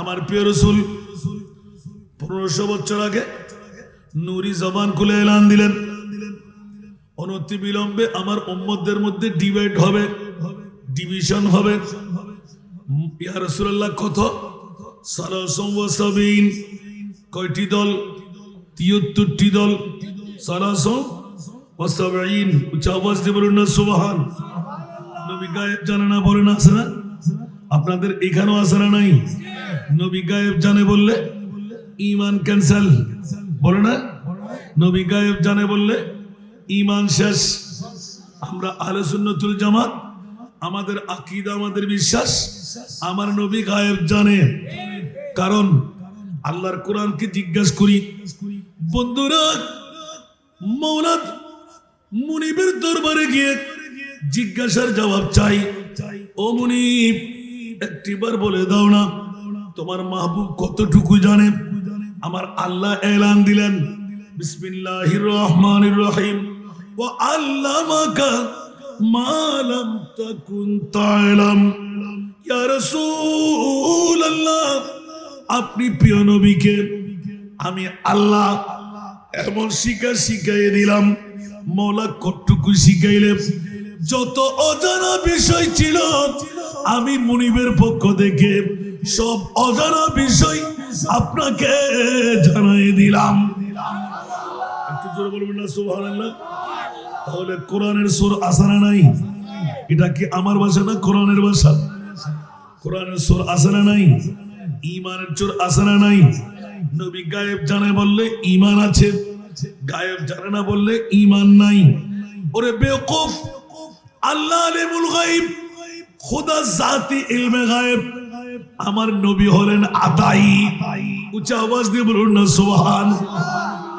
আমার প্রিয় রাসূল 1500 বছর আগে নূরি জবান খুলে এলান দিলেন, অনতি বিলম্বে আমার উম্মতদের মধ্যে ডিবেট হবে, ডিভিশন হবে। ইয়া রাসূলুল্লাহ কত? 370 কয়টি দল? 73টি দল। 370। উচ্চ আওয়াজ দিয়ে বলুন না সুবহান। নবী গায়েব জানে না, বলেন আছে না? আপনাদের এখানেও আছে না নাই? নবী গায়েব জানে বললে ঈমান ক্যান্সেল, বলে না? নবী গায়েব জানে বললে ঈমান শেষ। আমরা আহলে সুন্নাতুল জামাত, আমাদের আকীদা, আমাদের বিশ্বাস, আমার নবী গায়েব জানে। কারণ আল্লাহর কোরআনকে জিজ্ঞাসা করি, বন্ধুরা মৌলাদ মুনিবের দরবারে গিয়ে জিজ্ঞাসার জবাব চাই। ও মুনিব, একটিবার বলে দাও না তোমার মাহবুব কতটুকু জানে? আমার আল্লাহ এলান দিলেন, বিসমিল্লাহির রহমানির রহিম, ওয়া আল্লামাকা মা লাম তাকুন তা'লাম। ইয়া রাসূলুল্লাহ, আপনি প্রিয় নবীকে আমি আল্লাহ এমন শিখাইয়ে দিলাম। মওলা কতটুকু শিখাইলে? যত অজানা বিষয় ছিল আমি মুনিবের পক্ষ থেকে সব অজানা বিষয় আপনাকে জানাই দিলাম। একটু জোরে বলবেন না সুবহানাল্লাহ। তাহলে কোরআনের সুর আছে না নাই? এটা কি আমার ভাষা না কোরআনের ভাষা? কোরআনের সুর আছে না নাই? ঈমানের সুর আছে না নাই? নবী গায়েব জানে বললে ঈমান আছে, গায়েব জানে না বললে ঈমান নাই। ওরে বেওকুফ, আল্লাহ আলিমুল গায়ব, খোদা জাতি ইলমে গায়েব। আমার নবী হলেন আতাই। উচ্চ আওয়াজ দিয়ে বলুন না সুবহান।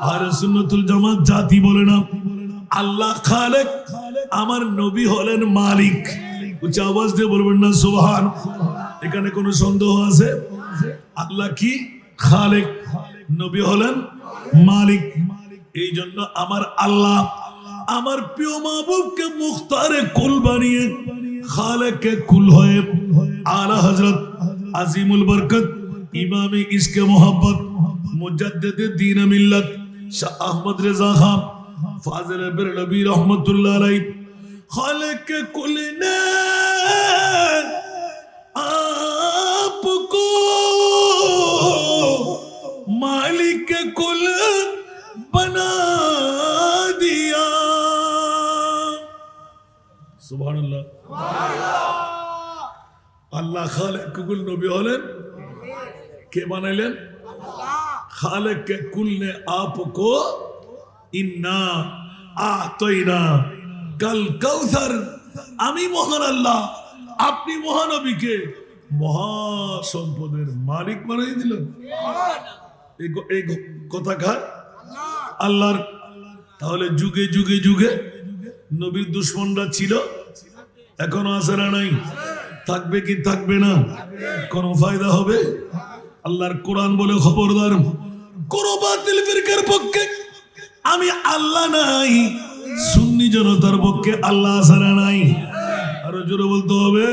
আহলে সুন্নাতুল জামাত জাতি বলে না আল্লাহ খালেক, আমার নবী হলেন মালিক। উচ্চ আওয়াজ দিয়ে বলবেন না সুবহান। এখানে কোনো সন্দেহ আছে? আল্লাহ কি? খালেক, নবী হলেন মালিক। এই জন্য আমার আল্লাহ আমার প্রিয় মাহবুবকে মুখতারে কুল বানিয়ে খালেকে কুল হয়ে আলা হযরত আজিমুল বরকত ইমামে ইশকে মোহাব্বত মুজাদ্দিদে দ্বীন মিল্লাত শাহ আহমদ রেজা খান ফাজিল বেরলভী রহমতুল্লাহ আলাইহি খালেকে কুল ने आपको मालिक कुल बना दिया। सुभान अल्लाह। আল্লাহ খালেক কুল নবী হলেন, কে বানাইলেন? খালেক কে কুল ने आपको ইন্না আতাইনা কাল কাউসার। আমি মহান আল্লাহ, আপনি মহানবীকে মহাসম্পদের মালিক বানিয়ে দিলেন। এই কথা কার? আল্লাহর। তাহলে যুগে যুগে যুগে নবীর দুশমনরা ছিল, এখনো আছে না নাই? থাকবে কি থাকবে না? কোন ফায়দা হবে? আল্লাহর কোরআন বলে খবরদার কোন বাতিল ফিরকার পক্ষে আমি আল্লাহ নাই, সুন্নি জনতার পক্ষে আল্লাহ আছে না নাই? আরো জোরে বলতে হবে।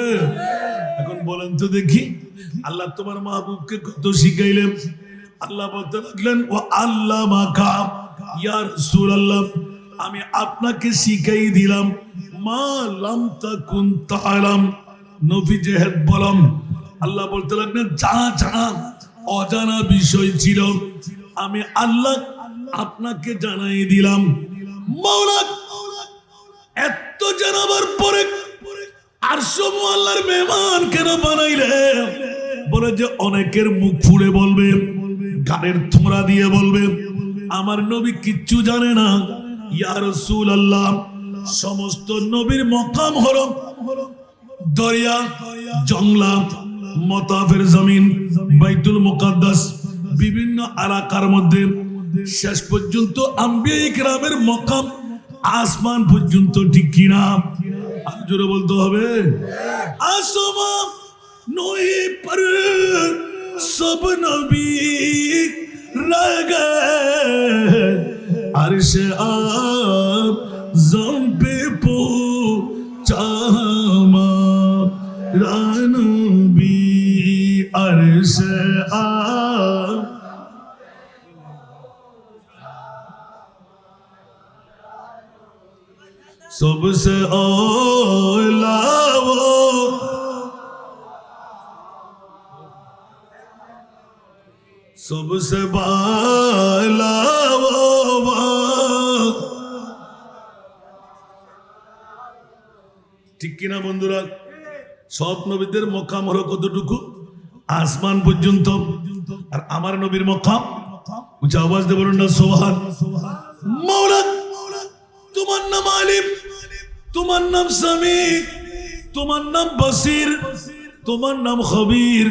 এখন বলেন তো দেখি, আল্লাহ তোমার মাহবুবকে কত শিখাইলেন? আল্লাহ বলতে লাগলেন ও আল্লাহ মাকা ইয়া রাসূলুল্লাহ, আমি আপনাকে শিখাই দিলাম মা লাম তাকুন তা'লাম। নবী জেহেদ বলম। আল্লাহ বলতে লাগলেন যা যা অজানা বিষয় ছিল আমি আল্লাহ আপনাকে জানাই দিলাম। মাওলা এত জানাবার পরে আরশ আল্লাহর মেহমান কেন বানাইলে? বলে যে অনেকের মুখ ফুলে বলবে, গানের থোড়া দিয়ে বলবে আমার নবী কিচ্ছু জানে না। ইয়া রাসূলুল্লাহ, সমস্ত নবীর মকাম হলো দরিয়া, জংলা, মতাফের জমিন, বাইতুল মুকাদ্দাস, বিভিন্ন এলাকার মধ্যে শেষ পর্যন্ত আম্বিয়া ইকরামের মকাম আসমান পর্যন্ত, ঠিক কিনা? আর জোরে বলতে হবে। আসমান নয় पर सब नबी रह गए, अर्श आज़म पे पहुंचा हमारा नबी, अर्श सबसे औला वो सबसे बाला वो ঠিক কিনা বন্ধুরা? সব নবীদের মকাম হলো কতটুকু? আসমান পর্যন্ত। আর আমার নবীর মকাম উঁচা আওয়াজ দিয়ে বলুন না সুবহান। মাওলা তোমার নাম আলিম, তোমার নাম সামি, তোমার নাম বাসির, তোমার নাম খবীর।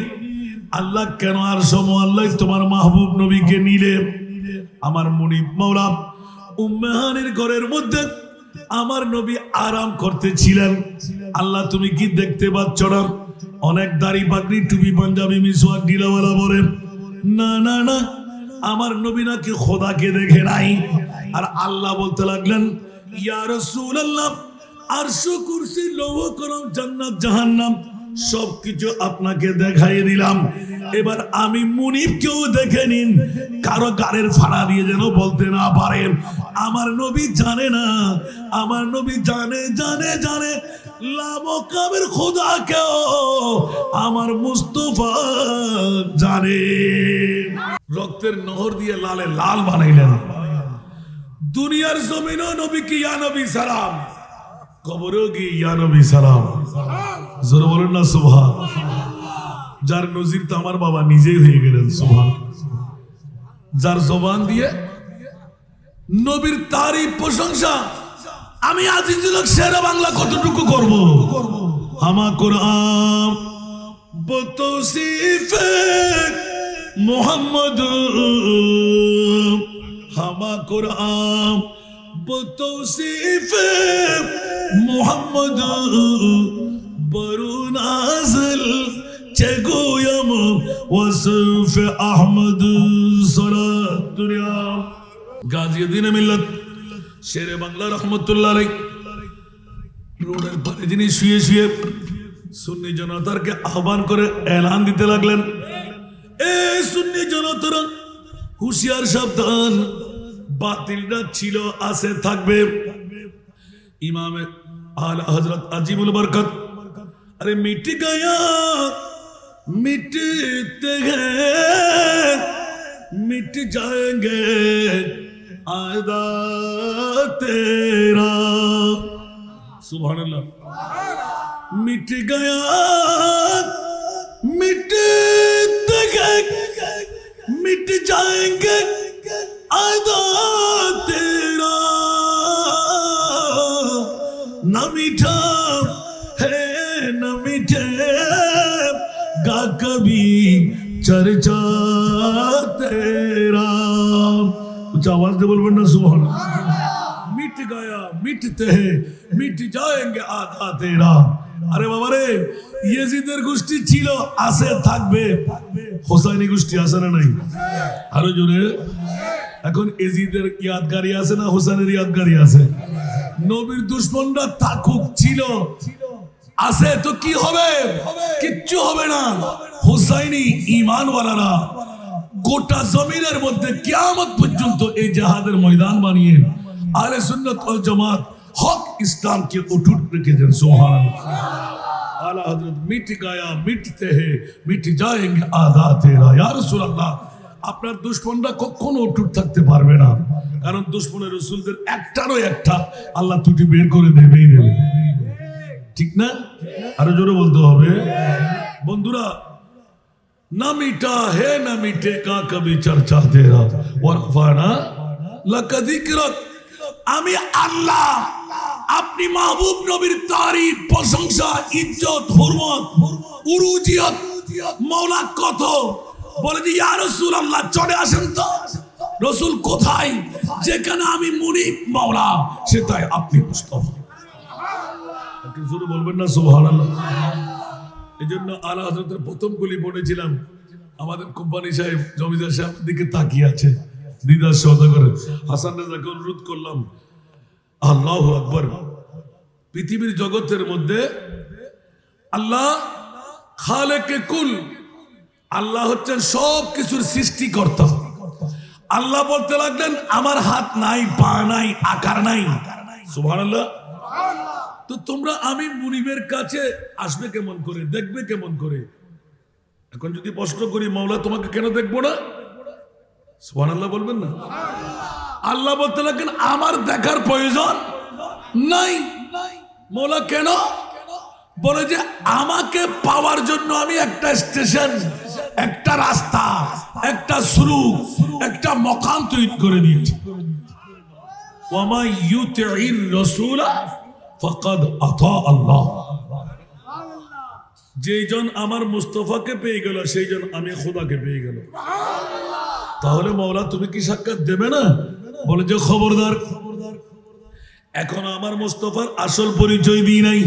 আল্লাহ কেন আর আল্লাহ তোমার মাহবুব নবীকে নিলে? আমার মুনিব মাওলা উম্মেহানির ঘরের মধ্যে আমার নবী আরাম করতেছিলেন। আল্লাহ তুমি কি দেখতে পাচ্ছ না? অনেক দাড়ি পাগড়ি টুপি পাঞ্জাবি মিসওয়াক ডিলাওয়ালা বলেন না না না, আমার নবী নাকি খোদাকে দেখে নাই। আর আল্লাহ বলতে লাগলেন ইয়া রাসূলুল্লাহ, আরশ কুরসি লৌহ কলম জান্নাত জাহান্নাম সবকিছু আপনাকে দেখাই দিলাম। এবার আমি মুনিব কেউ দেখে নিন, কারো গাড়ির ভাড়া দিয়ে যেন বলতে না পারেন আমার নবী জানে না। আমার নবী জানে জানে জানে লামকামের খোদা কেউ আমার মুস্তাফা জানে। রক্তের নহর দিয়ে লালে লাল বানাইলেন। দুনিয়ার জমিনও নবীকে ইয়া নবী সালাম, কবরেও কি ইয়া নবী সালাম। জোরে বলেন না সুবহান। যার নজির তো আমার বাবা নিজেই হয়ে গেলেন সুবহান। যার জবান দিয়ে নবীর তারিফ প্রশংসা আমি আজিজুল হক শেরে বাংলা কতটুকু করব? হামা কোরআন বতৌসিফে মুহাম্মদ, হামা কোরআন বতৌসিফে মুহাম্মদ বরু নাজিল চেগুয়ম ওয়াসফ আহমদ সরাত দুনিয়া। গাজীউদ্দিন মিল্লাত শেরে বাংলা রহমতুল্লাহ আলাইহি রোডের পারে যিনি শুয়ে শুয়ে সুন্নি জনতাকে আহ্বান করে এলান দিতে লাগলেন, এ সুন্নি জনতারা হুঁশিয়ার সাবধান, বাতিলরা ছিল আছে থাকবে। ইমামে আলা হযরত আজিমুল বরকত अरे मिट गया मिटते हैं मिट जाएंगे आदा तेरा। सुभान अल्लाह। मिट गया मिटते हैं मिट जाएंगे आदा तेरा, ना मीठा न मिटेगा कभी चर्चा तेरा। कुछ आवाज दे बोलबेन ना सुभान। मिट गया मिटते हैं मिट जाएंगे आधा तेरा। আরে বাবা রে, ইয়েজিদের গোষ্ঠী ছিল আছে থাকবে, হোসাইনি গোষ্ঠী আছে না নাই? আরো জোরে। এখন এজিদের ইয়াদগারি আছে না হোসেনের ইয়াদগারি আছে? নবীর দুশমনরা থাকুক ছিল আছে তো কি হবে? কিচ্ছু হবে না। হুসাইনি ঈমানওয়ালারা গোটা জমিনের মধ্যে কিয়ামত পর্যন্ত এই জিহাদের ময়দান বানিয়ে আহলে সুন্নাত ওয়াল জামাত হক ইসলামকে অটুট রেখেছেন। সুবহানাল্লাহ। আলা হযরত মিট গায়া মিটতে হে মিট যায়েঙ্গে আদা তেরা। ইয়া রাসূলুল্লাহ, আপনার দুশমনরা কখনো অটুট থাকতে পারবে না, কারণ দুশমনের রাসূলদের একটারও একটা আল্লাহ ত্রুটি বের করে দেবেই দেবে। ঠিক না? আরো জোরে বলতে হবে। বন্ধুরা, না মিটা হে না মিটেগা কবি চর্চা তেরা ওয়ারফানা লাকা যিকরাক। আমি আল্লাহ আপনি মাহবুব নবীর তারিফ প্রশংসা ইজ্জত হুরমত উরুজিয়ত মাওলা কত বলে যে ইয়া রাসূলুল্লাহ চলে আসেন তো। রাসূল কোথায়? যেখানে আমি মুনিব মাওলা সেটাই আপনি মুস্তাফা। একটু জোরে বলবেন না সুবহানাল্লাহ। এই জন্য আলা হযরতের প্রথম গুলি পড়েছিলাম, আমাদের কোম্পানি সাহেব জমিদার সাহেবের দিকে তাকিয়ে আছে দিদার সওদাগর হাসান রাজাকে অনুরোধ করলাম, আল্লাহু আকবার, পৃথিবীর জগতের মধ্যে আল্লাহ খালেকে কুল আল্লাহ হচ্ছেন সব কিছুর সৃষ্টিকর্তা। আল্লাহ বলতে লাগলেন আমার হাত নাই, পা নাই, আকার নাই। সুবহানাল্লাহ। তো তোমরা আমি মুনিবের কাছে আসবে কেমন করে, দেখবে কেমন করে? এখন যদি প্রশ্ন করি মাওলা তোমাকে কেন দেখবো না, সুবহানাল্লাহ বলবেন না? আল্লাহ বলতে লাগলেন আমার দেখার প্রয়োজন নাই। মাওলা কেন? বলে যে আমাকে পাওয়ার জন্য আমি একটা স্টেশন, একটা রাস্তা, একটা সুরুক, একটা মকাম তৈরি করে দিয়েছি। ওয়ামা ইউতির রাসূলা ফাকাদ আতা আল্লাহ। যেজন আমার মুস্তাফাকে পেয়ে গেল সেইজন আমি খোদাকে পেয়ে গেল। তাহলে মাওলা তুমি কি সাক্ষাৎ দেবে না? বলে যে খবরদার, এখন আমার মুস্তাফার আসল পরিচয় দিই নাই।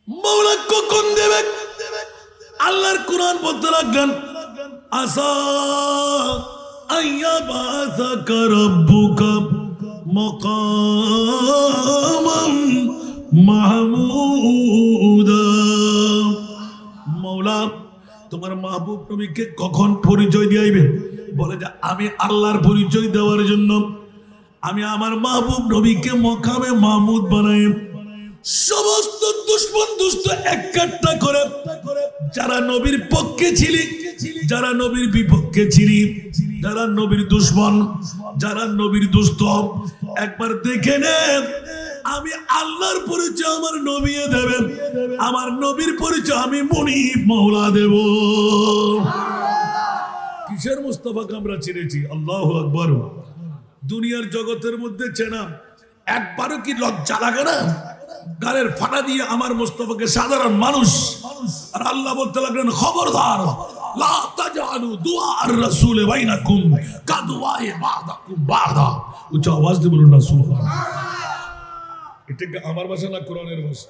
মাওলা কখন দেবে? আল্লাহর কোরআন বলতে লাগলেন আসা আইয়াবাসাকা রাব্বুকা মাকামান মাহমুদা। মাওলা তোমার মাহবুব নবীকে কখন পরিচয় দিয়াইবে? বলে যে আমি আল্লাহর পরিচয় দেওয়ার জন্য আমি আমার মাহবুব নবীকে মকামে মাহমুদ বানাই। সমস্ত দুশ্মন দুষ্ট একটা করে যারা নবীর পক্ষে ছিলি, যারা নবীর বিপক্ষে ছিলি, যারা নবীর দুশ্মন, যারা নবীর দুষ্ট, একবার দেখে নেন আমি আল্লাহর পরিচয় আমার নবী দেবেন, আমার নবীর পরিচয় আমি মুনিব মাওলা দেব। কিসের মুস্তাফাকে আমরা চিনেছি? আল্লাহু আকবার। দুনিয়ার জগতের মধ্যে চেনা একবারও কি লজ্জা লাগে না? গালের ফাটা দিয়ে আমার মুস্তাফাকে সাধারণ মানুষ, আর আল্লাহ বলতে লাগলেন খবরদার লা তাজআলু দুআ আর-রাসূল বাইনাকুম কাদুআয়ে বা'দাকুম বা'দা। উচ্চ আওয়াজ দিয়ে বলুন না সুবহানাল্লাহ। এটা কি আমার ভাষা না কোরআনের ভাষা?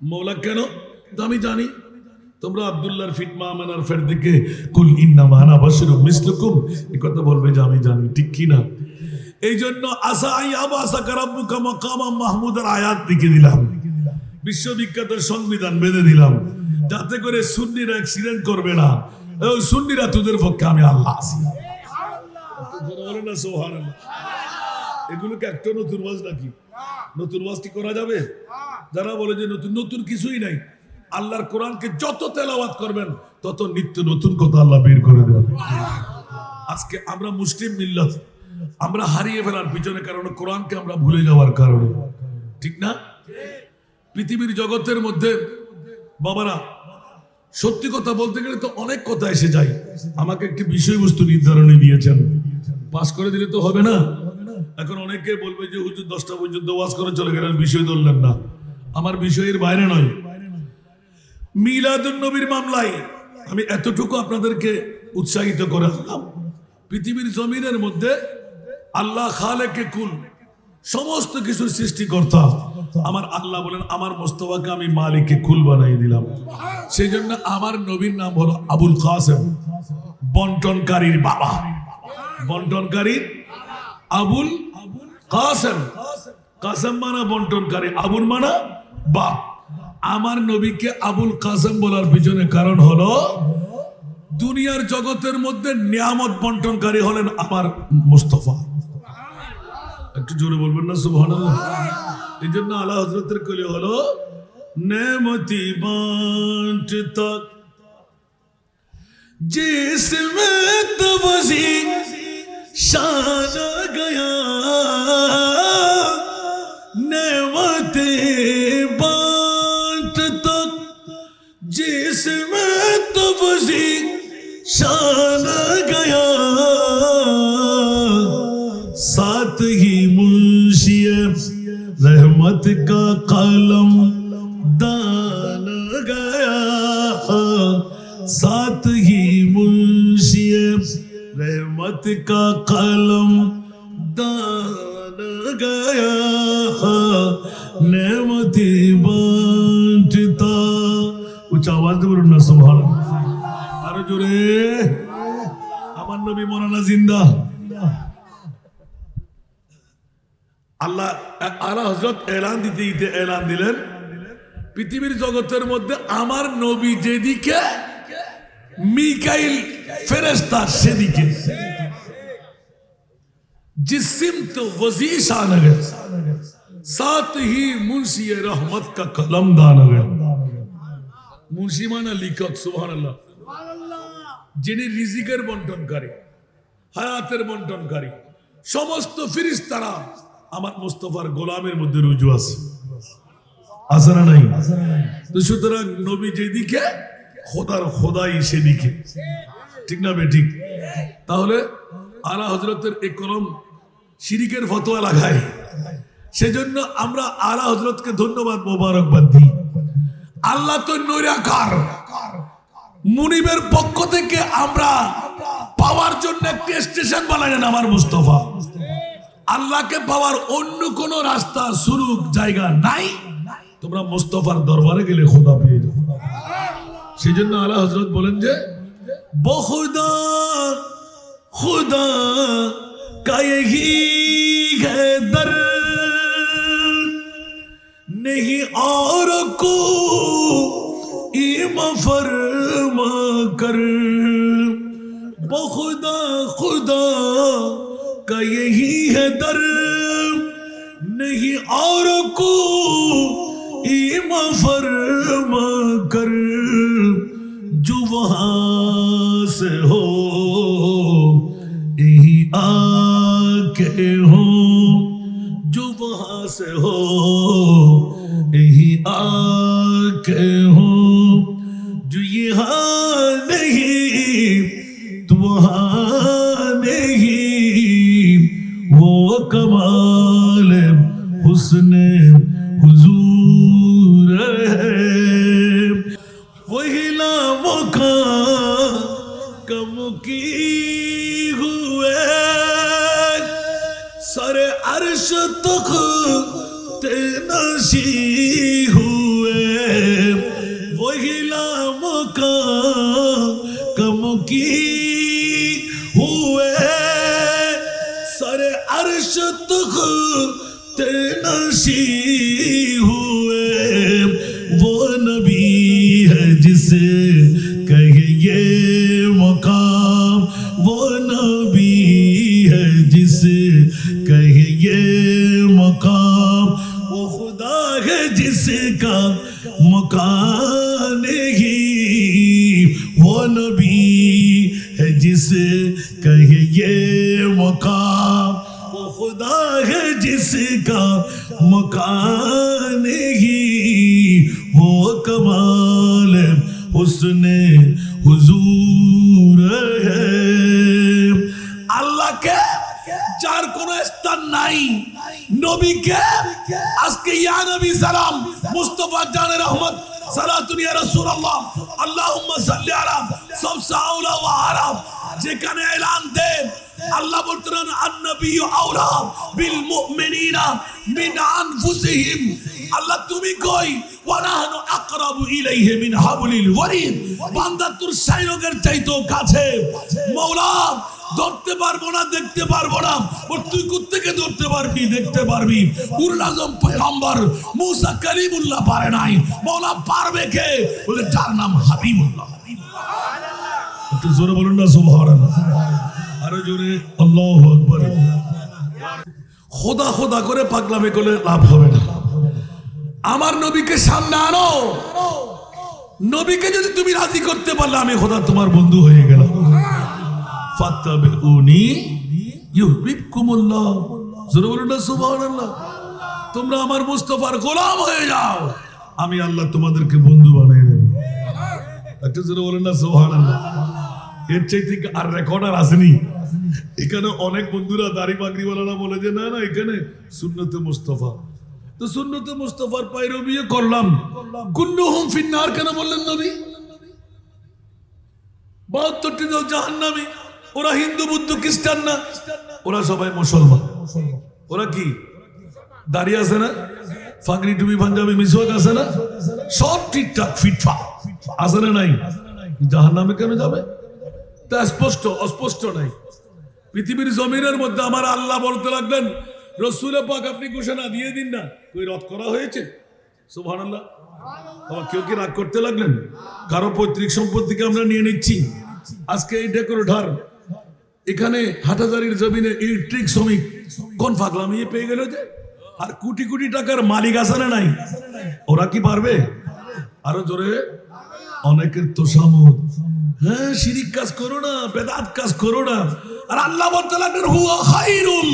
মওলা কেন? তো আমি জানি তোমরা আব্দুল্লাহর ফিটমা আমানার ফের দিকে কুল ইন্নামা আনা বাশিরুম মিসলুকুম এই কথা বলবে যে আমি জানি, ঠিক কি না? এই জন্য আসা আইয়াবাসাকা রাব্বুকা মাকামান মাহমুদার আয়াত লিখে দিলাম, বিশ্ববিখ্যাত সংবিধান বেঁধে দিলাম, যাতে করে সুন্নিরা অ্যাক্সিডেন্ট করবে না। ওই সুন্নিরা তোদের পক্ষে আমি আল্লাহ আছি। বলেন না সুবহানাল্লাহ। এগুলোকে একটা নতুন ওয়াজ নাকি? নতুন ওয়াজ কি করা যাবে? যারা বলে যে নতুন নতুন কিছুই নাই, আল্লাহর কোরআনকে যত তেলাওয়াত করবেন তত নিত্য নতুন কথা আল্লাহ বের করে দেবেন। আজকে আমরা মুসলিম মিল্লাত আমরা হারিয়ে ফেলার পিছনে কারণ কোরআনকে আমরা ভুলে যাওয়ার কারণে, ঠিক না? পৃথিবীর জগতের মধ্যে বাবারা সত্যি কথা বলতে গেলে তো অনেক কথা এসে যায়। আমাকে একটি বিষয়বস্তু নির্ধারণে দিয়েছেন, পাস করে দিলে তো হবে না। এখন অনেকে বলবে যে হুজুর 10টা পর্যন্ত ওয়াজ করে চলে গেলেন, বিষয় ধরলেন না। আমার বিষয়ের বাইরে নয়। মিলাদুন নবীর মামলায় আমি এতটুকু আপনাদেরকে উৎসাহিত করে দিলাম, পৃথিবীর জমিনের মধ্যে আল্লাহ খালেকে কুল, সমস্ত কিছুর সৃষ্টিকর্তা আমার আল্লাহ বলেন আমার মুস্তাফাকে আমি মালিকে কুল বানিয়ে দিলাম। সেই জন্য আমার নবীর নাম হলো আবুল কাসেম, বন্টনকারীর বাবা। বন্টনকারীর আবুল কাসেম, কাসেম মানা বন্টনকারী, আবুল মানা বাপ। আমার নবীকে আবুল কাসেম বলার পিছনে কারণ হলো দুনিয়ার জগতের মধ্যে নিয়ামত বন্টনকারী হলেন আমার মুস্তাফা। একটু জোরে বলবেন না সুবহানাল্লাহ। এই জন্য আলা হযরতের কলি হলো নেমতি বাঁটতা जिसमें तबसी शान गया नेमते बांटता जिसमें तबसी शान गया साथ ही मुंशी रहमत का कलम दान गया साथ ही मुंशी रहमत का कलम दान गया नेमती बांटता। उच्च आवाज से बोलना सुभान अल्लाह। আরো জোরে আমার নবী মৌলানা জিন্দা। আল্লাহ আলা হযরত এলান দিতে দিতে এলান দিলেন পৃথিবীর জগতের মধ্যে আমার নবী যেদিকে মিকাইল ফেরেশতা সেদিকে, जिस सिमत वजीश आने गए साथ ही मुंशी रहमत का कलम दान गए। मुंशी माना लिखक, सुभान अल्लाह, जिन्हें रिजिकेर बंटनकारी, हायातेर बंटनकारी समस्त ফেরেশতারা আমার মুস্তাফার গোলামের মধ্যে রুজু আছে, আছে না নাই? তো সুতরাং নবী যেদিকে খোদার খোদাই সেদিকে, ঠিক না বেঠিক? তাহলে আলা হযরতের একরম শিরিকের ফতোয়া লাগায়, সেজন্য আমরা আলা হযরতকে ধন্যবাদ মোবারকবাদ দিই। আল্লাহ তো নৈরাকার, মুনিবের পক্ষ থেকে আমরা পাওয়ার জন্য একটা স্টেশন বানালেন আমার মুস্তাফা। আল্লাহকে পাওয়ার অন্য কোন রাস্তা সুরুক জায়গা নাই, তোমরা মুস্তাফার দরবারে গেলে খোদা পেয়ে যাবে। সেজন্য আলা হযরত বলেন যে বহুদা खुदा का यही है दर, नहीं और को इमा फरमा कर। बहुदा खुदा का यही है दर, नहीं और को इमा फरमा कर। जो वहां से हो यही आके हो, जो वहां से हो यही आके हो। जो यहाँ नहीं तो वहाँ नहीं, वो कमाल हुस्ने हुजूर है। वही नामों का कम की सरे अर्श तक तेनशी हुए। वही नाम का कम की हुए, सरे अर्श तक तेनशी हुए। वो नबी है जिसे कहे ये मकाम, वो नबी है जिसे कहे ये मकाम। वो खुदा है जिसका मकान नहीं, वो नबी है जिसे कहे ये मकाम। वो खुदा है जिसका मकान नहीं, वो कमाल हुस्ने हुजूर है। अल्लाह के যার কোন স্থান নাই, নবীকে আজকে ইয়া নবী সালাম মুস্তাফা জানে রহমত সালাতুন ইয়া রাসূলুল্লাহ আল্লাহুম্মা সাল্লি আলা সবসে আওলা ওয়া আরাম, যেখানে এলান দেন আল্লাহ বলতেন আন-নবিয়্যু আওলা বিল মুমিনিনা মিন আনফুসিহিম। আল্লাহ তুমি কই ওয়া নাহনু আকরাবু ইলাইহি মিন হাবলিল ওয়ারিদ, বান্দা তোর শাইরকের চাইতেও কাছে। মাওলা ধরতে পারবো না, দেখতে পারবো না, তুই কোত্থেকে ধরতে পারবি, দেখতে পারবি? উলুল আযম পয়গম্বর মুসা কালিমুল্লাহ পারে নাই, মাওলা পারবে কে? বলে যার নাম হাবিবুল্লাহ। একটু জোরে বলুন না সুবহানাল্লাহ, আরো জোরে আল্লাহু আকবার। খোদা খোদা করে পাগলামি করলে লাভ হবে না। আমার নবীকে সামনে আনো, নবীকে যদি তুমি রাজি করতে পারলে আমি খোদা তোমার বন্ধু হয়ে গেলাম। ফাত্তাবিউনি ইউহিব্বুকুমুল্লাহ, জোরে বলুন না সুবহানাল্লাহ। তোমরা আমার মুস্তাফার গোলাম হয়ে যাও, আমি আল্লাহ তোমাদেরকে বন্ধু বানিয়ে নেব। একটু জোরে বলুন না সুবহানাল্লাহ। এর চাইতে আর রেকর্ডার আসেনি। এখানে অনেক বন্ধুরা দাড়ি পাগড়িওয়ালারা বলে যে না না এখানে সুন্নতে মুস্তাফা, তো সুন্নতে মুস্তাফার পায়রবি করলাম, কুল্লুহুম ফিন্নার কেন বললেন নবী? 72টি দল জাহান্নামী। ওরা হিন্দু বুদ্ধ খ্রিস্টান না, ওরা সবাই মুসলমান। ওরা কি দাঁড়িয়ে আছে না, ফাগরি টুপি পাঞ্জাবি মিসওয়াক আছে না, সব ঠিকঠাক ফিটফাট আছে না নাই? জাহান্নামে কেন যাবে? তা স্পষ্ট অস্পষ্ট নাই। পৃথিবীর জমিনের মধ্যে আমার আল্লাহ বলতে লাগলেন রসুল পাক আপনি ঘোষণা দিয়ে দিন না, ওই রদ করা হয়েছে সুবহানাল্লাহ। আবার কেউ কি রাগ করতে লাগলেন? কারো পৈতৃক সম্পত্তিকে আমরা নিয়ে নিচ্ছি। আজকে এই ডেকোরেটর এখানে হাটাজারির জমিনে ইলেকট্রিক শ্রমিক কোন ফাগলামি পেয়ে গেল যে, আর কোটি কোটি টাকার মালিক আছে না নাই? ওরা কি পারবে? আরো জোরে, অনেকের তোষামত। হ্যাঁ, শিরিক কাজ করো না, বেদাত কাজ করো না। আর আল্লাহ বলতে লাগলেন হুয়া খায়রুম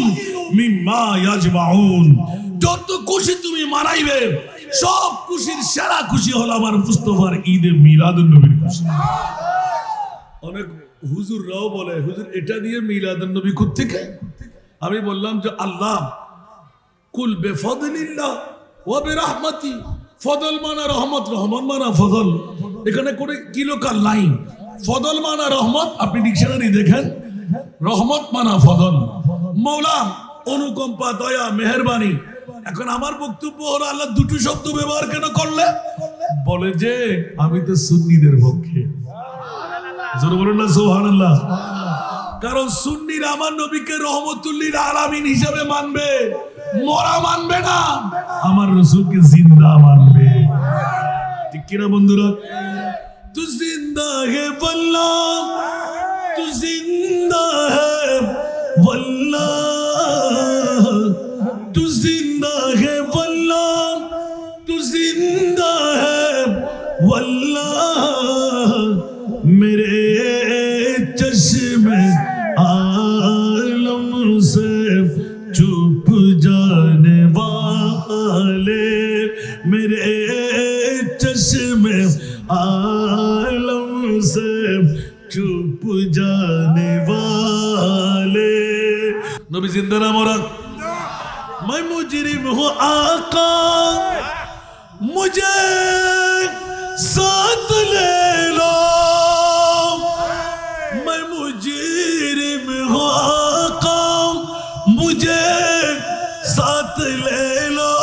মিম্মা ইয়াজমাউন, যত খুশি তুমি মানাইবে সব খুশির সেরা খুশি হলো আমার মুস্তাফার ঈদে মিলাদুন নবীর খুশি। অনেক হুজুররাও বলে হুজুর এটা দিয়ে মিলাদুন নবী কোত্থেকে? আমি বললাম যে আল্লাহ কুল বেফদলিল্লাহ ওয়া বিরহমাতি, ফদল মানা রহমত, রহমান মানা ফদল। এখানে করে কি লোকাল লাইন, ফদল মানা রহমত, আপনি ডিকশনারি দেখেন, রহমত মানা ফদল, মৌলা অনুকম্পা, দয়া, মেহেরবানি। এখন আমার বক্তব্য হলো আল্লাহ দুটো শব্দ ব্যবহার কেন করলে? বলে যে আমি তো সুন্নিদের পক্ষে। জোরে বলুন না সুবহানাল্লাহ। কারণ সুন্নিরা আমার নবীকে রহমতুল লিল আলামিন হিসেবে মানবে, মরা মানবে না, আমার রাসূলকে জিন্দা মানবে। ঠিক কিনা বন্ধুরা? তু জিন্দা হে বল্লাহ, তু জিন্দা হে বল্লাহ, তু জিন্দা হে বল্লাহ, তু জিন্দা হে বল্লাহ, মেরে চশ্মে आलम से चुप जाने वाले, मेरे चश्मे आलम से चुप जाने वाले। नबी जिंदा ना मोरा, मैं मुजरिम हूँ आका, मुझे साथ ले लो, मैं मुजरिम हूँ आका, मुझे साथ ले लो,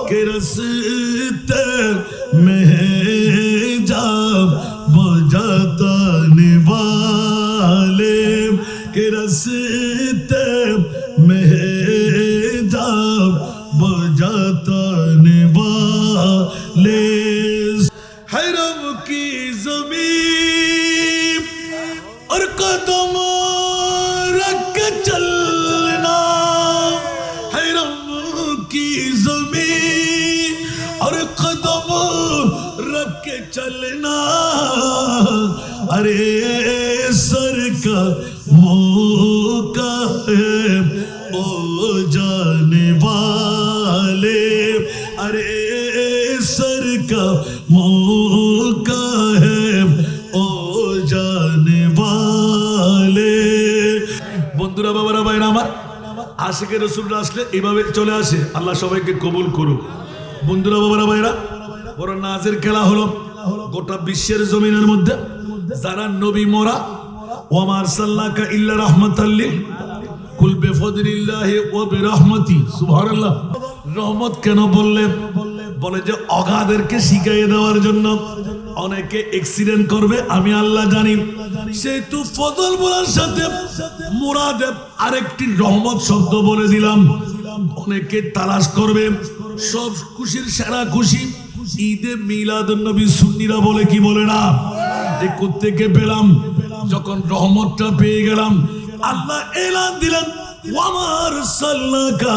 के रस्ते में जा बजाने वाले, के रस्ते में जा बजाने वाले। हरम की ज़मीन और कदम रख के चलना, हरम की ज़मीन और कदम रख के चलना, अरे सर का मौका है ओ जाने वाले, अरे सर का मौका है ओ जाने वाले। বন্ধুরা, বাবারা, ভাইরা আমার, আশিকের রাসূলরা আসলে এইভাবে চলে আসে। আল্লাহ সবাইকে কবুল করুক। বন্ধুরা, বাবারা, ভাইরা, বড় নাজের খেলা হলো গোটা বিশ্বের জমিনের মধ্যে যারা নবী মোরা, ওয়া আরসালনাকা ইল্লা রাহমাতাল লিল, কুল বিফদলিল্লাহি ওয়া বিরহমাতি। সুবহানাল্লাহ। রহমত কেন বললে? বলে যে অগাধেরকে শিখিয়ে দেওয়ার জন্য। অনেকে অ্যাক্সিডেন্ট করবে আমি আল্লাহ জানি, সেহেতু ফজল বলার সাথে মুরাদে আরেকটি রহমত শব্দ বলে দিলাম। অনেকে তালাশ করবে সব খুশির সেরা খুশি ঈদে মিলাদুন নবী। সুন্নিরা বলে কি বলে না যে কোত্থেকে পেলাম? যখন রহমতটা পেয়ে গেলাম, আল্লাহ এলান দিলেন ওয়া মা আরসালনাকা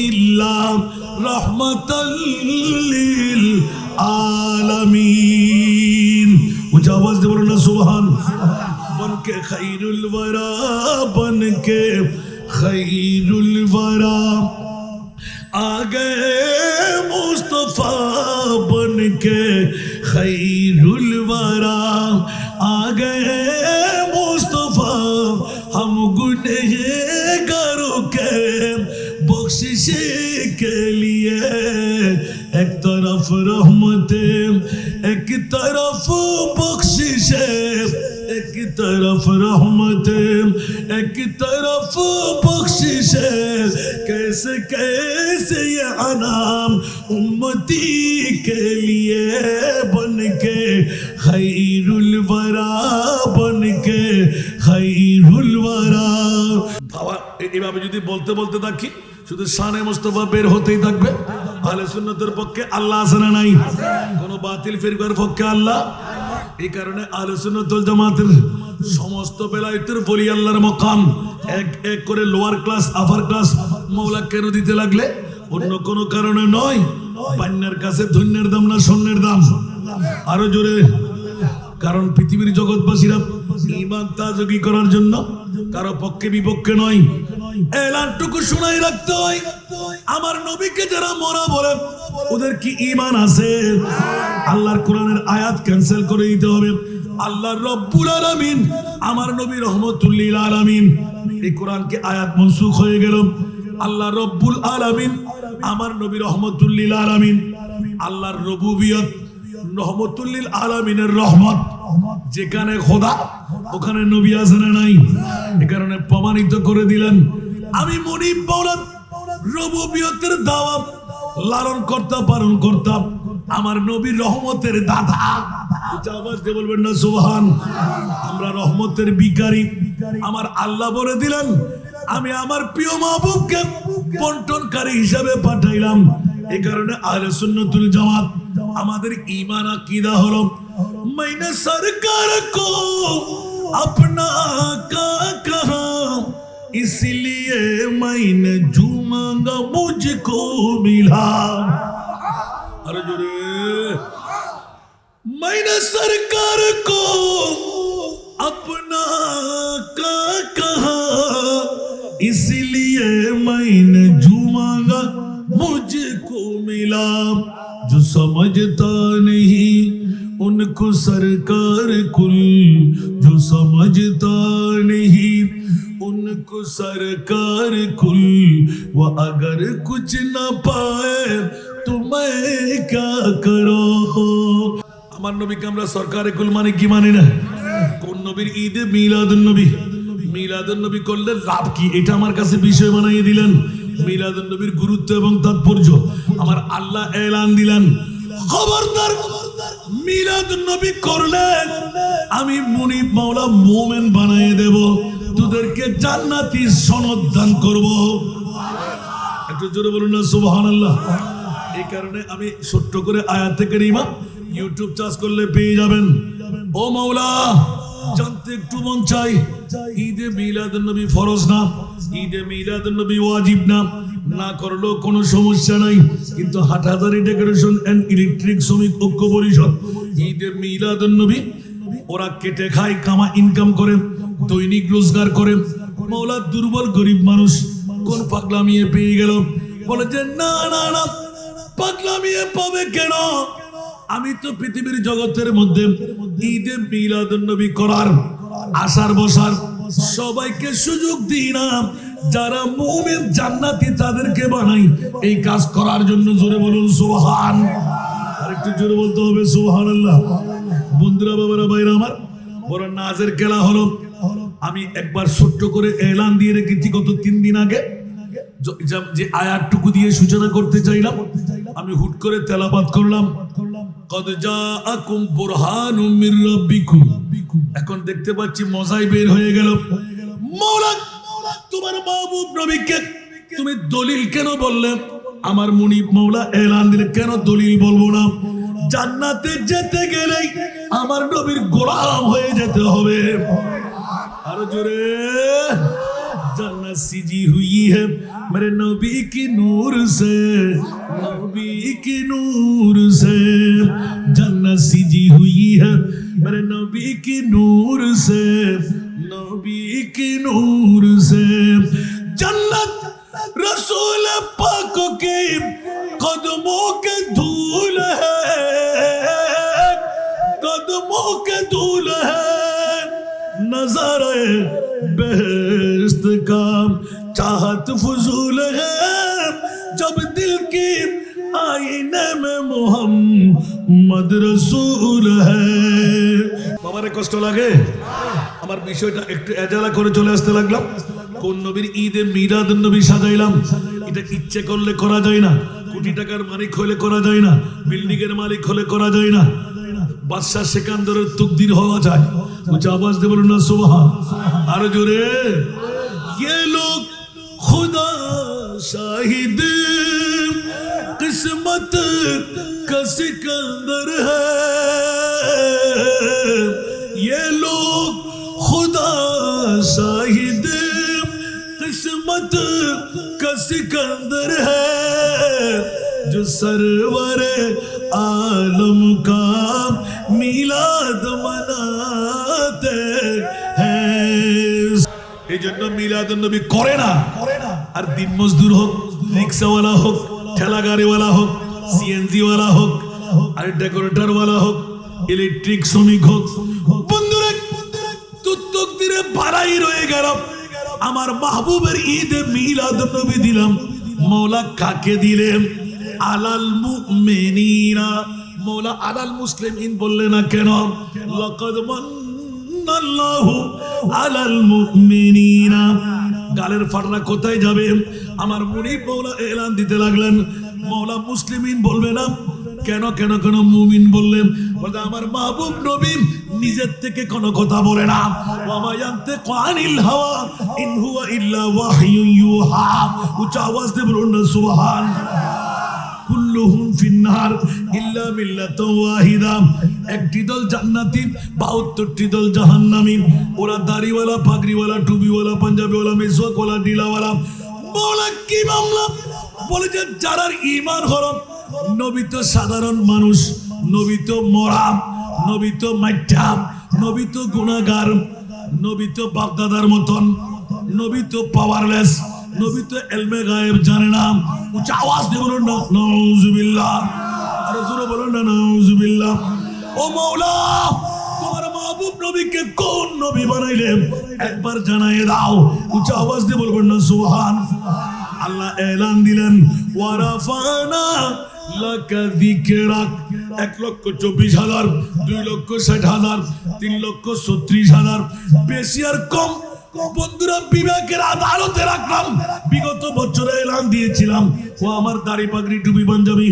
ইল্লা রাহমাতাল লিল আলামিন। উচ্চ আওয়াজ দিয়ে বলুন না সুবহান। बनके खैरुल वरा, बनके खैरुल वरा आ गए मुस्तफा, बनके खैरुल वरा आ गए मुस्तफा, हम गुनहगारों के बख्शिश के लिए। एक तरफ रहमते, एक तरफ बख्शिश, एक तरफ रहमत, एक तरफ बख्शिश। कैसे कैसे ये अनाम उम्मती के लिए, बन के खैरुल वरा, बन के खैरुल वरा। বাবা, এইভাবে যদি বলতে বলতে থাকি শুধু শানে মুস্তাফা বের হতেই থাকবে আহলে সুন্নাতের পক্ষে আল্লাহ আছে না নাই? কোন বাতিল ফিরকার পক্ষে আল্লাহ? এই কারণে আহলে সুন্নাত ওয়াল জামাতের সমস্ত বেলায়েতের বলি আল্লাহর মাকাম এক এক করে লোয়ার ক্লাস আপার ক্লাস মওলা কেন দিতে লাগলে? অন্য কোনো কারণে নয়। পান্নার কাছে ধন্যের দাম না স্বর্ণের দাম? আরো জোরে। কারণ পৃথিবীর জগৎবাসীরা ঈমান তাজগি করার জন্য কারো পক্ষে বিপক্ষে নয়। এলানটুকু শোনাই রাখতে হয়, আমার নবীকে যারা মরা বলে ওদের কি ঈমান আছে? আল্লাহর কোরআনের আয়াত ক্যান্সেল করে দিতে হবে। আল্লাহ রব্বুল আলামিন আমার নবী রহমতুল লিল আলামিন, এই কোরআনকে আয়াত মনসুখ হয়ে গেল। আল্লাহ রব্বুল আলামিন আমার নবী রহমতুল লিল আলামিন, আল্লাহর রবুবিয়ত রহমতুল লিল আলামিনের রহমত। যেখানে খোদা ওখানে নবী আছে না নাই? এই কারণে প্রমাণিত করে দিলেন আমি মুনিব মাওলার রবুবিয়তের দাওয়াত লালন করতাম পালন করতাম, আমার নবীর রহমতের দাদা। আওয়াজ দিয়ে বলবেন না সুবহান। আমরা রহমতের ভিখারি। আমার আল্লাহ বলে দিলেন আমি আমার প্রিয় মাহবুবকে বন্টনকারী হিসাবে পাঠাইলাম। এই কারণে আহলে সুন্নাতুল জামাত আমাদের ঈমান আকীদা হলো मैंने सरकार को अपना का कहा इसलिए मैंने जो मांगा मुझको मिला। अरे जोरे मैंने सरकार को अपना का कहा इसलिए मैंने जो मांगा मुझको मिला। जो समझता नहीं उनको सरकार कुल, जो समझता नहीं उनको सरकार कुल, वो अगर कुछ न पाए तो मैं क्या करो। আমার নবীকে আমরা সরকারে কুল মানে কি মানি না? কোন নবীর ঈদে মিলাদুন নবী, মিলাদুন নবী করলে লাভ কি এটা আমার কাছে বিষয় বানিয়ে দিলেন। মিলাদুন নবীর গুরুত্ব এবং তাৎপর্য আমার আল্লাহ এলান দিলেন, খবরদার মিলাদুন নবী করলে আমি মুনিব মাওলা মোমেন বানিয়ে দেব, তোদেরকে জান্নাতি সনদ দান করব। একটু জোরে বলুন না সুবহানাল্লাহ। এই কারণে আমি ছোট্ট করে আয়াতে কারিমা ইউটিউব চার্জ করলে পেয়ে যাবেন। ও মাওলা জানতে একটু মন চাই, ঈদে মিলাদুন নবী ফরজ না, ঈদে মিলাদুন নবী ওয়াজিব না, না করলেও কোনো সমস্যা নাই। কিন্তু হাটহাজারী ডেকোরেশন এন্ড ইলেকট্রিক শ্রমিক ঐক্য পরিষদ ঈদে মিলাদুন নবী ওরা কেটে খায়, কামা ইনকাম করে, দৈনিক রোজগার করে। মাওলা দুর্বল গরিব মানুষ কোন পাগলামিয়ে পেয়ে গেল, বলে যে না না না পাগলামিয়ে পাবে কেন? আমি তো পৃথিবীর জগতের মধ্যে ঈদে মিলাদুন নবী করার আসার বসার সবাইকে সুযোগ দিই না। যারা মুমিন জান্নাতি তাদেরকে বানাই এই কাজ করার জন্য। জোরে বলুন সুবহান। আরেকটু জোরে বলতে হবে সুবহানাল্লাহ। বন্ধুরা বাবারা ভাইরা আমার, বড় নাজের খেলা হলো। আমি একবার ছোট্ট করে এলান দিয়ে রেখেছি গত 3 দিন আগে, যে আয়াতটুকু দিয়ে সূচনা করতে চাইলাম, আমি হুট করে তেলাওয়াত করলাম কদ জাআকুম বুরহানুম মির রাব্বিকুম। এখন দেখতে পাচ্ছি মজাই বের হয়ে গেল। মাওলা তোমার মাহবুব নবীকে তুমি দলিল কেন বললে? আমার মুনিব মাওলা এলান দিলে কেন দলিল বলবো না? জান্নাতে যেতে গেলেই আমার নবীর গোলাম হয়ে যেতে হবে। আরো জোরে। जन्नत सजी हुई है मेरे नबी की नूर से, नबी की नूर से। जन्नत सजी हुई है मेरे नबी की नूर से, नबी की नूर से। जन्नत रसूल पाक के कदमों के धूल है, कदमों के धूल है। नज़ारे बेहस्त का चाहत फजूल है, जब दिल की आईने में मोहम्मद रसूल है। বাবারে কষ্ট লাগে? আমার বিষয়টা একটু এজালা করে চলে আসতে লাগলাম। কোন নবীর ঈদে মিলাদুন নবী সাজাইলাম, এটা ইচ্ছে করলে করা যায় না, কোটি টাকার মালিক হলে করা যায় না, বিল্ডিং এর মালিক হলে করা যায় না, বাদশাহ সেকান্দরের তকদির হওয়া যায়। উচ্চ আওয়াজ দিয়ে বলুন না সুবহান। আরো জোরে। ये लोग खुदा शाहिद किस्मत का सिकंदर है ये लोग खुदा शाहिद किस्मत का सिकंदर है जो सरवर आलम का मिलाद मनाते हैं এই জন্য মিলাদুন নবী করে না আর দিন মজদুর হোক রিক্সাওয়ালা হোক ঠেলা গাড়িওয়ালা হোক সিএনজি ওয়ালা হোক আর ডেকোরেটর ওয়ালা হোক ইলেকট্রিক শ্রমিক হোক বন্ধুরা তুত্তকদিরে ভাড়াই রয়ে গেল আমার মাহবুবের ঈদে মিলাদুন নবী দিলাম মওলা কাকে দিলেন আলাল মুমিনিনা মওলা আলাল মুসলিমিন বললেন না কেন লাকাদ মান্নাল্লাহু আলাল মুমিনিনা গালের ফাটরা কোথায় যাবে আমার মুনিব মওলা এলান দিতে লাগলেন মওলা মুসলিমিন বলবে না কেন কেন কেন মুমিন বললেন বলতে আমার মাহবুব নবী নিজের থেকে কোনো কথা বলে না ওয়া ইয়ানতিকু আনিল হাওয়া ইন হুয়া ইল্লা ওয়াহয়ুন ইউহা উচ্চ আওয়াজ দিয়ে বলুন না সুবহান কুল্লুহুম ফিন্নার ইল্লা মিল্লাতুন ওয়াহিদা একটি দল জান্নাতি 72টি দল জাহান্নামী ওরা দাড়িওয়ালা পাগড়িওয়ালা টুপিওয়ালা পাঞ্জাবিওয়ালা মিসওয়াকওয়ালা ডিলাওয়ালা মওলা কি মামলা বলে যে যারা ঈমান হলো নবী তো সাধারণ মানুষ নবী তো মরা নবী তো মাইঠা নবী তো গুনাহগার নবী তো বাপদাদার মতন নবী তো পাওয়ারলেস নবী তো ইলমে গায়েব জানে না উচ্চ আওয়াজ দিয়ে বলুন না নাউজুবিল্লাহ আর জোরে বলুন না নাউজুবিল্লাহ ও মাওলা তোমার মাহবুব নবীকে কোন নবী বানাইলেন একবার জানায়ে দাও উচ্চ আওয়াজ দিয়ে বলবেন না সুবহান আল্লাহ এলান দিলেন ওয়ারাফানা লাকা যিকরাক 1,24,000 2,60,000 3,36,000 বেশি আর কম বন্ধুরা বিবেকের আদালতে রাখলাম বিগত বছরে এলান দিয়েছিলাম ও আমার দাড়ি পাগড়ি টুপি পাঞ্জাবি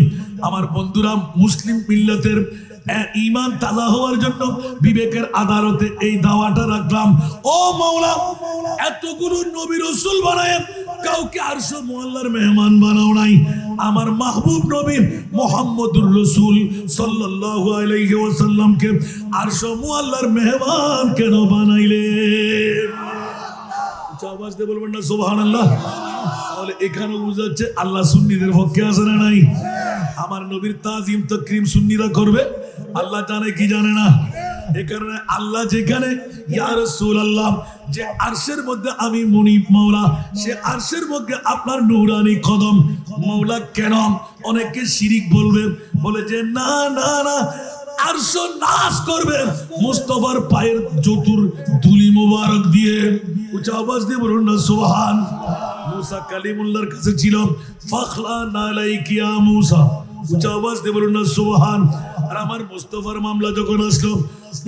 আমার বন্ধুরা মুসলিম মিল্লাতের ঈমান তাজা হওয়ার জন্য বিবেকের আদালতে এই দাওয়াটা রাখলাম ও মাওলা এতগুলো নবী রাসূল বানায় কাউকে আরশ মুআল্লার মেহমান বানাও নাই আমার মাহবুব নবী মুহাম্মদুর রাসূল সাল্লাল্লাহু আলাইহি ওয়াসাল্লামকে আরশ মুআল্লার মেহমান কেন বানাইলে আওয়াজ দিয়ে বলবেন না সুবহানাল্লাহ তাহলে এখানে বোঝা যাচ্ছে আল্লাহ সুন্নিদের পক্ষে আছে না নাই আমার নবীর তাজিম তাকরীম সুন্নিরা করবে আল্লাহ জানে কি জানে না এই কারণে আল্লাহ যেখানে ইয়া রাসূলুল্লাহ যে আরশের মধ্যে আমি মুনিব মাওলা সে আরশের মধ্যে আপনার নূরানি কদম মাওলা কেন অনেকে শিরিক বলবে বলে যে না না না আরশ নাশ করবে মুস্তাফার পায়ের জুতুর ধুলি মোবারক দিয়ে উচ্চ আওয়াজ দিয়ে বলুন না সুবহান মুসা কালিমুল্লাহর কাছে ছিল ফাখলা নালাইকি ইয়া মুসা উচ্চ আওয়াজ দিয়ে বলুন না সুবহান আর আমার মুস্তাফার মামলা যখন আসলো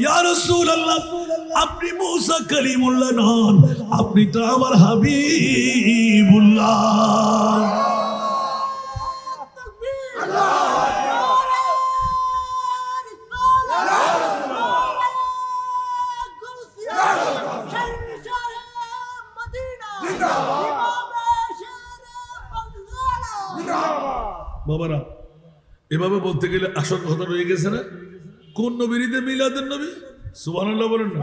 ইয়া রাসূলুল্লাহ আপনি মুসা কালিমুল্লাহ নন আপনি তো আমার হাবিবুল্লাহ বাবারা এভাবে বলতে গেলে আসল কথা রয়ে গেছে না কোন নবীর ঈদে মিলাদুন নবী সুবহানাল্লাহ বলেন না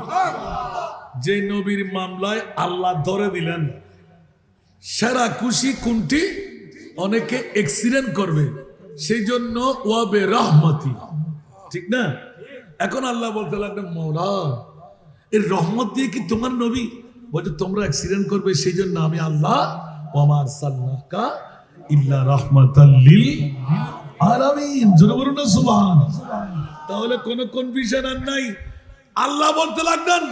যে নবীর মামলায় আল্লাহ ধরে দিলেন সারা খুশি কোনটি অনেকে অ্যাক্সিডেন্ট করবে সেই জন্য ওয়াবে রহমতি ঠিক না এখন আল্লাহ বলতে লাগলেন মাওলা এর রহমত দিয়ে কি তোমার নবী বলতে তোমরা অ্যাক্সিডেন্ট করবে সেই জন্য আমি আল্লাহ ওয়া মা আরসালনাকা ইল্লা রাহমাতাল লিল আলামিন জোরে বলুন না সুবহান তাহলে কোনো কনফিউশন আর নাই আল্লাহ বলতে লাগলেন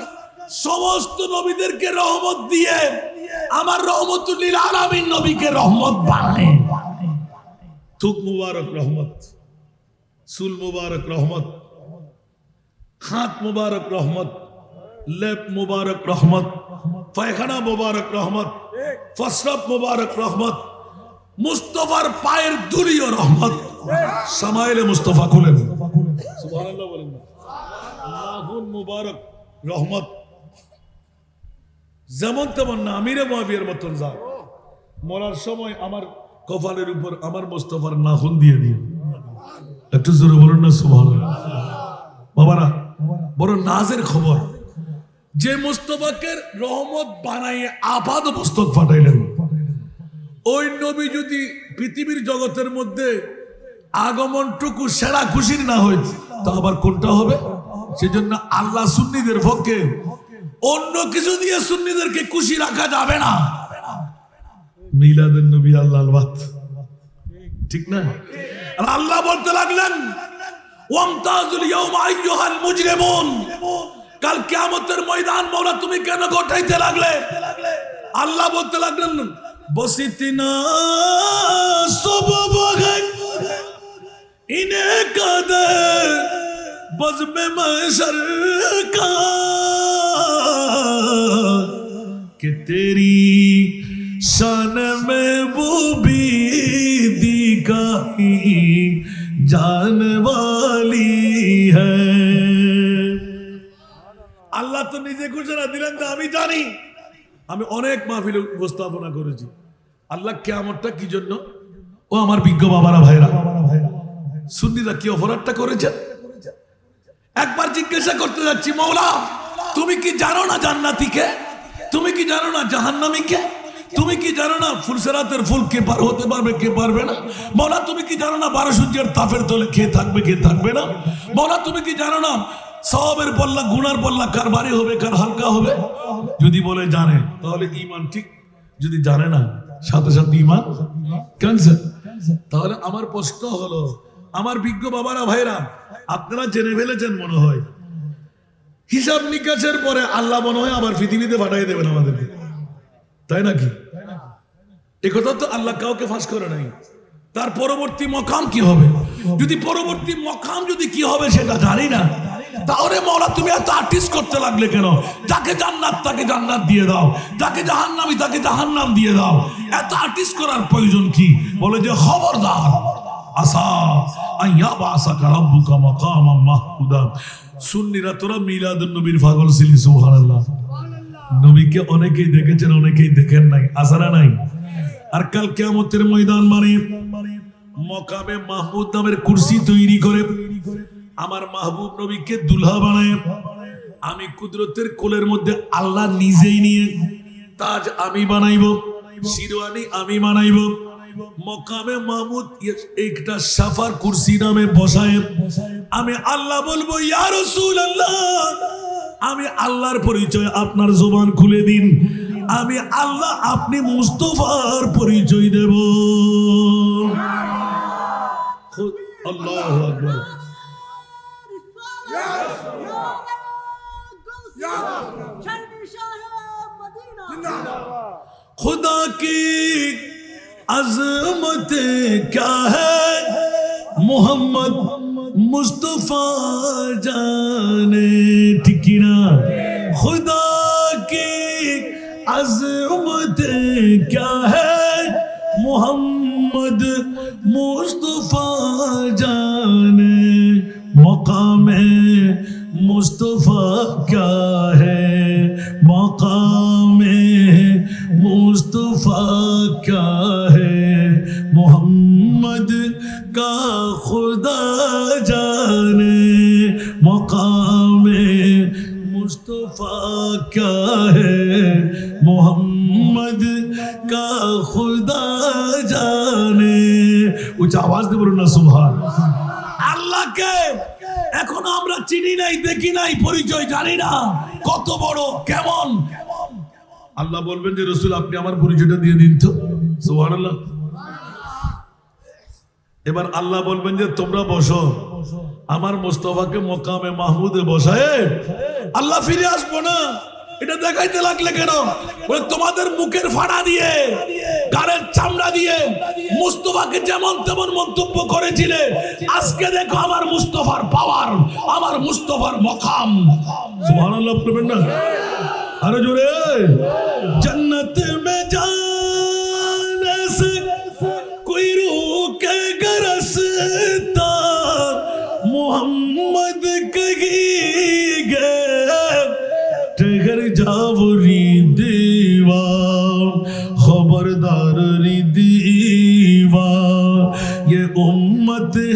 সমস্ত নবীদেরকে রহমত দিয়ে আমার রহমতুল লিল আলামিন নবীকে রহমত বানায় থুক মুবারক রহমত সুল মুবারক রহমত হাত মুবারক রহমত লেপ মুবারক রহমত পায়খানা মুবারক রহমত ফসরব মুবারক রহমত মুস্তাফার পায়ের ধুলিও রহমত সামাইলে মুস্তাফা খুলেন সুবহানাল্লাহ বলেন আল্লাহুল মুবারক রহমত যেমন তেমন না আমিরে মুআবিয়ার মতন যা মরার সময় আমার কপালের উপর আমার মোস্তফার নাখুন দিয়ে দিও। একটু জোরে বলুন না সুবহানাল্লাহ। বাবারা, বড় নাজের খবর, যে মোস্তফাকে রহমত বানাইয়ে আপাদ মস্তক ফাটাইলেন, ওই নবী যদি পৃথিবীর জগতের মধ্যে আগমনটুকু সেরা খুশির না হয়, তা আবার কোনটা হবে? সেজন্য আল্লাহ সুন্নিদের পক্ষে অন্য কিছু দিয়ে সুন্নিদেরকে খুশি রাখা যাবে না। মিলাদুন নবী আল্লাহর বাত, ঠিক না? আর আল্লাহ বলতে লাগলেন, ওয়ামতাজুল ইয়াওমা আইয়ুহাল মুজরিমুন, কাল কিয়ামতের ময়দান মওলা তুমি কেন ঘটাইতে লাগলে? আল্লাহ বলতে লাগলেন, বসিতিনা সুবহান ইনে কাদের বজমে মাশর কা कि तेरी शान में वो भी दिखाई जान वाली है। আল্লাহ তো নিজে ঘোষণা দিলেন যে আমি জানি। আমি অনেক মাহফিল উপস্থাপনা করেছি, আল্লাহ কিয়ামতটা কি জন্য, ও আমার বিজ্ঞ বাবারা ভাইরা, সুন্নিরা কি অপরাধটা করেছে? একবার জিজ্ঞাসা করতে যাচ্ছি, মওলা তুমি কি জানো না জান্নাতীকে? তুমি কি জানো না জাহান্নামীকে? তুমি কি জানো না ফুলসেরাতের ফুল কে পার হতে পারবে, কে পারবে না? মওলা তুমি কি জানো না 12 সূর্যের তাপের তলে কে থাকবে, কে থাকবে না? মওলা তুমি কি জানো না সওয়াবের পাল্লা গুনার পাল্লা কার ভারী হবে, কার হালকা হবে? যদি বলে জানে তাহলে ঈমান ঠিক, যদি জানে না সাথে সাথে ঈমান ক্যান্সেল। তাহলে আমার প্রশ্ন হলো, আমার বিজ্ঞ বাবারা ভাইরা, আপনারা জেনে ফেলেছেন মনে হয়, হিসাব নিকাশের পরে আল্লাহ মনে হয় আবার পৃথিবীতে পাঠিয়ে দেবেন আমাদেরকে, তাই নাকি? একথা তো আল্লাহ কাউকে ফাঁস করে নাই। তার পরবর্তী মকাম কি হবে? যদি পরবর্তী মকাম যদি কি হবে সেটা জানি না, তাহলে মওলা তুমি এত আর্টিস্ট করতে লাগলে কেন? যাকে জান্নাত তাকে জান্নাত দিয়ে দাও, যাকে জাহান্নামী তাকে জাহান্নাম দিয়ে দাও। এত আর্টিস্ট করার প্রয়োজন কি? বলে যে খবরদার, আসা আইয়া বাসাকা রাব্বুকা মাকামাম মাহমুদা। সুন্নিরা তোরা মিলাদুন নবীর পাগল ছিলি, সুবহানাল্লাহ। নবীকে অনেকেই দেখেছেন, অনেকেই দেখেন নাই, আসারা নাই। আর কাল কিয়ামতের ময়দান মানে মকামে মাহমুদ নামের কুরসি তৈরি করে আমার মাহবুব নবীকে দুলহা বানায় আমি কুদরতের কোলের মধ্যে আল্লাহ নিজেই নিয়ে তাজ আমি বানাইব, শিরওয়ানি আমি বানাইব, মকামে মাহমুদ একটা সাফার কুরসি নামে বসায় আমি আল্লাহ বলবো, ইয়া রাসূলুল্লাহ, আমি আল্লাহর পরিচয় আপনার জবান খুলে দিন, আমি আল্লাহ, আপনি মুস্তাফার পরিচয় দেব। আল্লাহু আকবার। खुदा की अज़मत क्या है मोहम्मद मुस्तफा जाने, ठीक ना? खुदा की अज़मत क्या है मोहम्मद मुस्तफा जाने, मकामे मुस्तफा क्या है, मकामे मुस्तफा क्या है, मोहम्मद का खुदा जाने, मकामे मुस्तफा क्या है, मोहम्मद का खुदा जाने। उच्च आवाज दे बोलो ना सुभान अल्लाह के। এখনো আমরা চিনি নাই, দেখি নাই, পরিচয় জানি না কত বড় কেমন। আল্লাহ বলবেন যে রাসূল আপনি আমার পরিচয়টা দিয়ে দিন তো, সুবহানাল্লাহ। এবার আল্লাহ বলবেন যে তোমরা বসো, আমার মুস্তাফাকে মকামে মাহমুদে বসায় আল্লাহ ফিরে আসবো না। এটা দেখাইতে লাগলে কেন? বলে তোমাদের মুখের ফাড়া দিয়ে, গালের চামড়া দিয়ে মুস্তাফাকে যেমন তেমন মন্তব্য করেছিলে, আজকে দেখো আমার মুস্তাফার পাওয়ার, আমার মুস্তাফার মকাম। সুবহানাল্লাহ বলবেন না আরে জোরে। जन्नत में जाने से कोई रोके गरसता, मोहम्मद कहेंगे ठहर जाओ री दीवा, खबरदार री दीवा।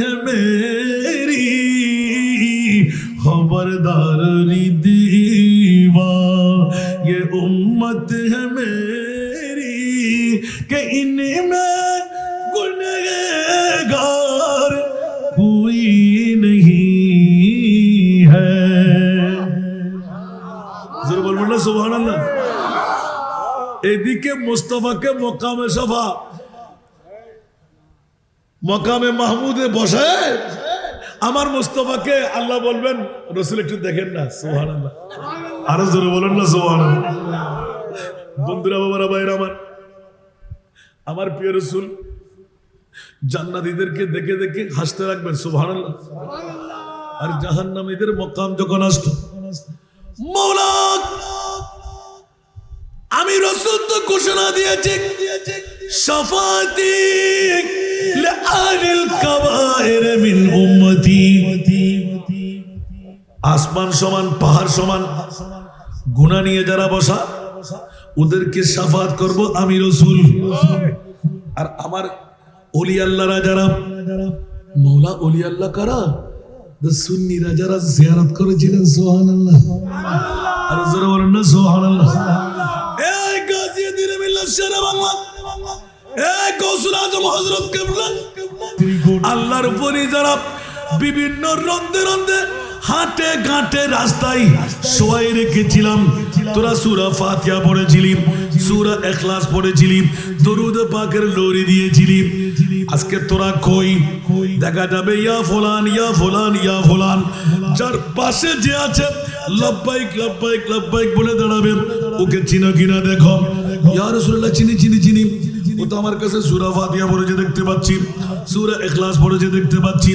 है मेरी खबरदार दीवा ये उम्मत है मेरी कि इनमें गुनहगार कोई नहीं है। जरूर बोलबो ना सुभान अल्लाह। এদিকে মুস্তাফাকে মকামে সফা মকামে মাহমুদে বসায় আমার মুস্তাফাকে আল্লাহ বলবেন রাসূল একটু দেখেন না সুবহানাল্লাহ। আরো জোরে বলেন না সুবহানাল্লাহ। বন্ধুরা বাবারা ভাইরা আমার প্রিয় রাসূল জান্নাতীদেরকে দেখে দেখে হাসতে রাখবেন সুবহানাল্লাহ। আর জাহান্নামীদের মকাম যখন আসতো মওলা আমি রাসূল তো ঘোষণা দিয়েছি শাফাতি লিআলিল কাবায়ের মিন উম্মতি। আসমান সমান পাহাড় সমান গুনাহ নিয়ে যারা বসা ওদেরকে শাফাত করব আমি রাসূল। আর আমার ওলি আল্লাহরা যারা মওলা ওলি আল্লাহ কারা সুন্নিরা যারা জিয়ারত করেছিলেন সুবহানাল্লাহ। আর যারা বলেন না সুবহানাল্লাহ। এই গাজীদের মিল্লাত শেরে বাংলা এই গৌসুল আজম হযরত কিবলা আল্লাহর পরি যারা বিভিন্ন রন্দে রন্দে হাটে ঘাটে রাস্তায় শোয়াই রেখেছিলাম। তোরা সূরা ফাতিহা পড়েছিলি, সূরা ইখলাস পড়েছিলি, দরুদ পাকের লোরি দিয়েছিলি। আজকে তোরা কই? দেখা যাবে ইয়া ফুলান ইয়া ফুলান ইয়া ফুলান, যার পাশে যে আছে লব্বাইক লব্বাইক লব্বাইক বলে দাঁড়াবে। ওকে চিনো কিনা দেখো। ইয়া রাসূলুল্লাহ চিনি চিনি চিনি। ও তো আমার কাছে সূরা ফাতিহা পড়েছে দেখতে পাচ্ছি, সূরা ইখলাস পড়েছে দেখতে পাচ্ছি।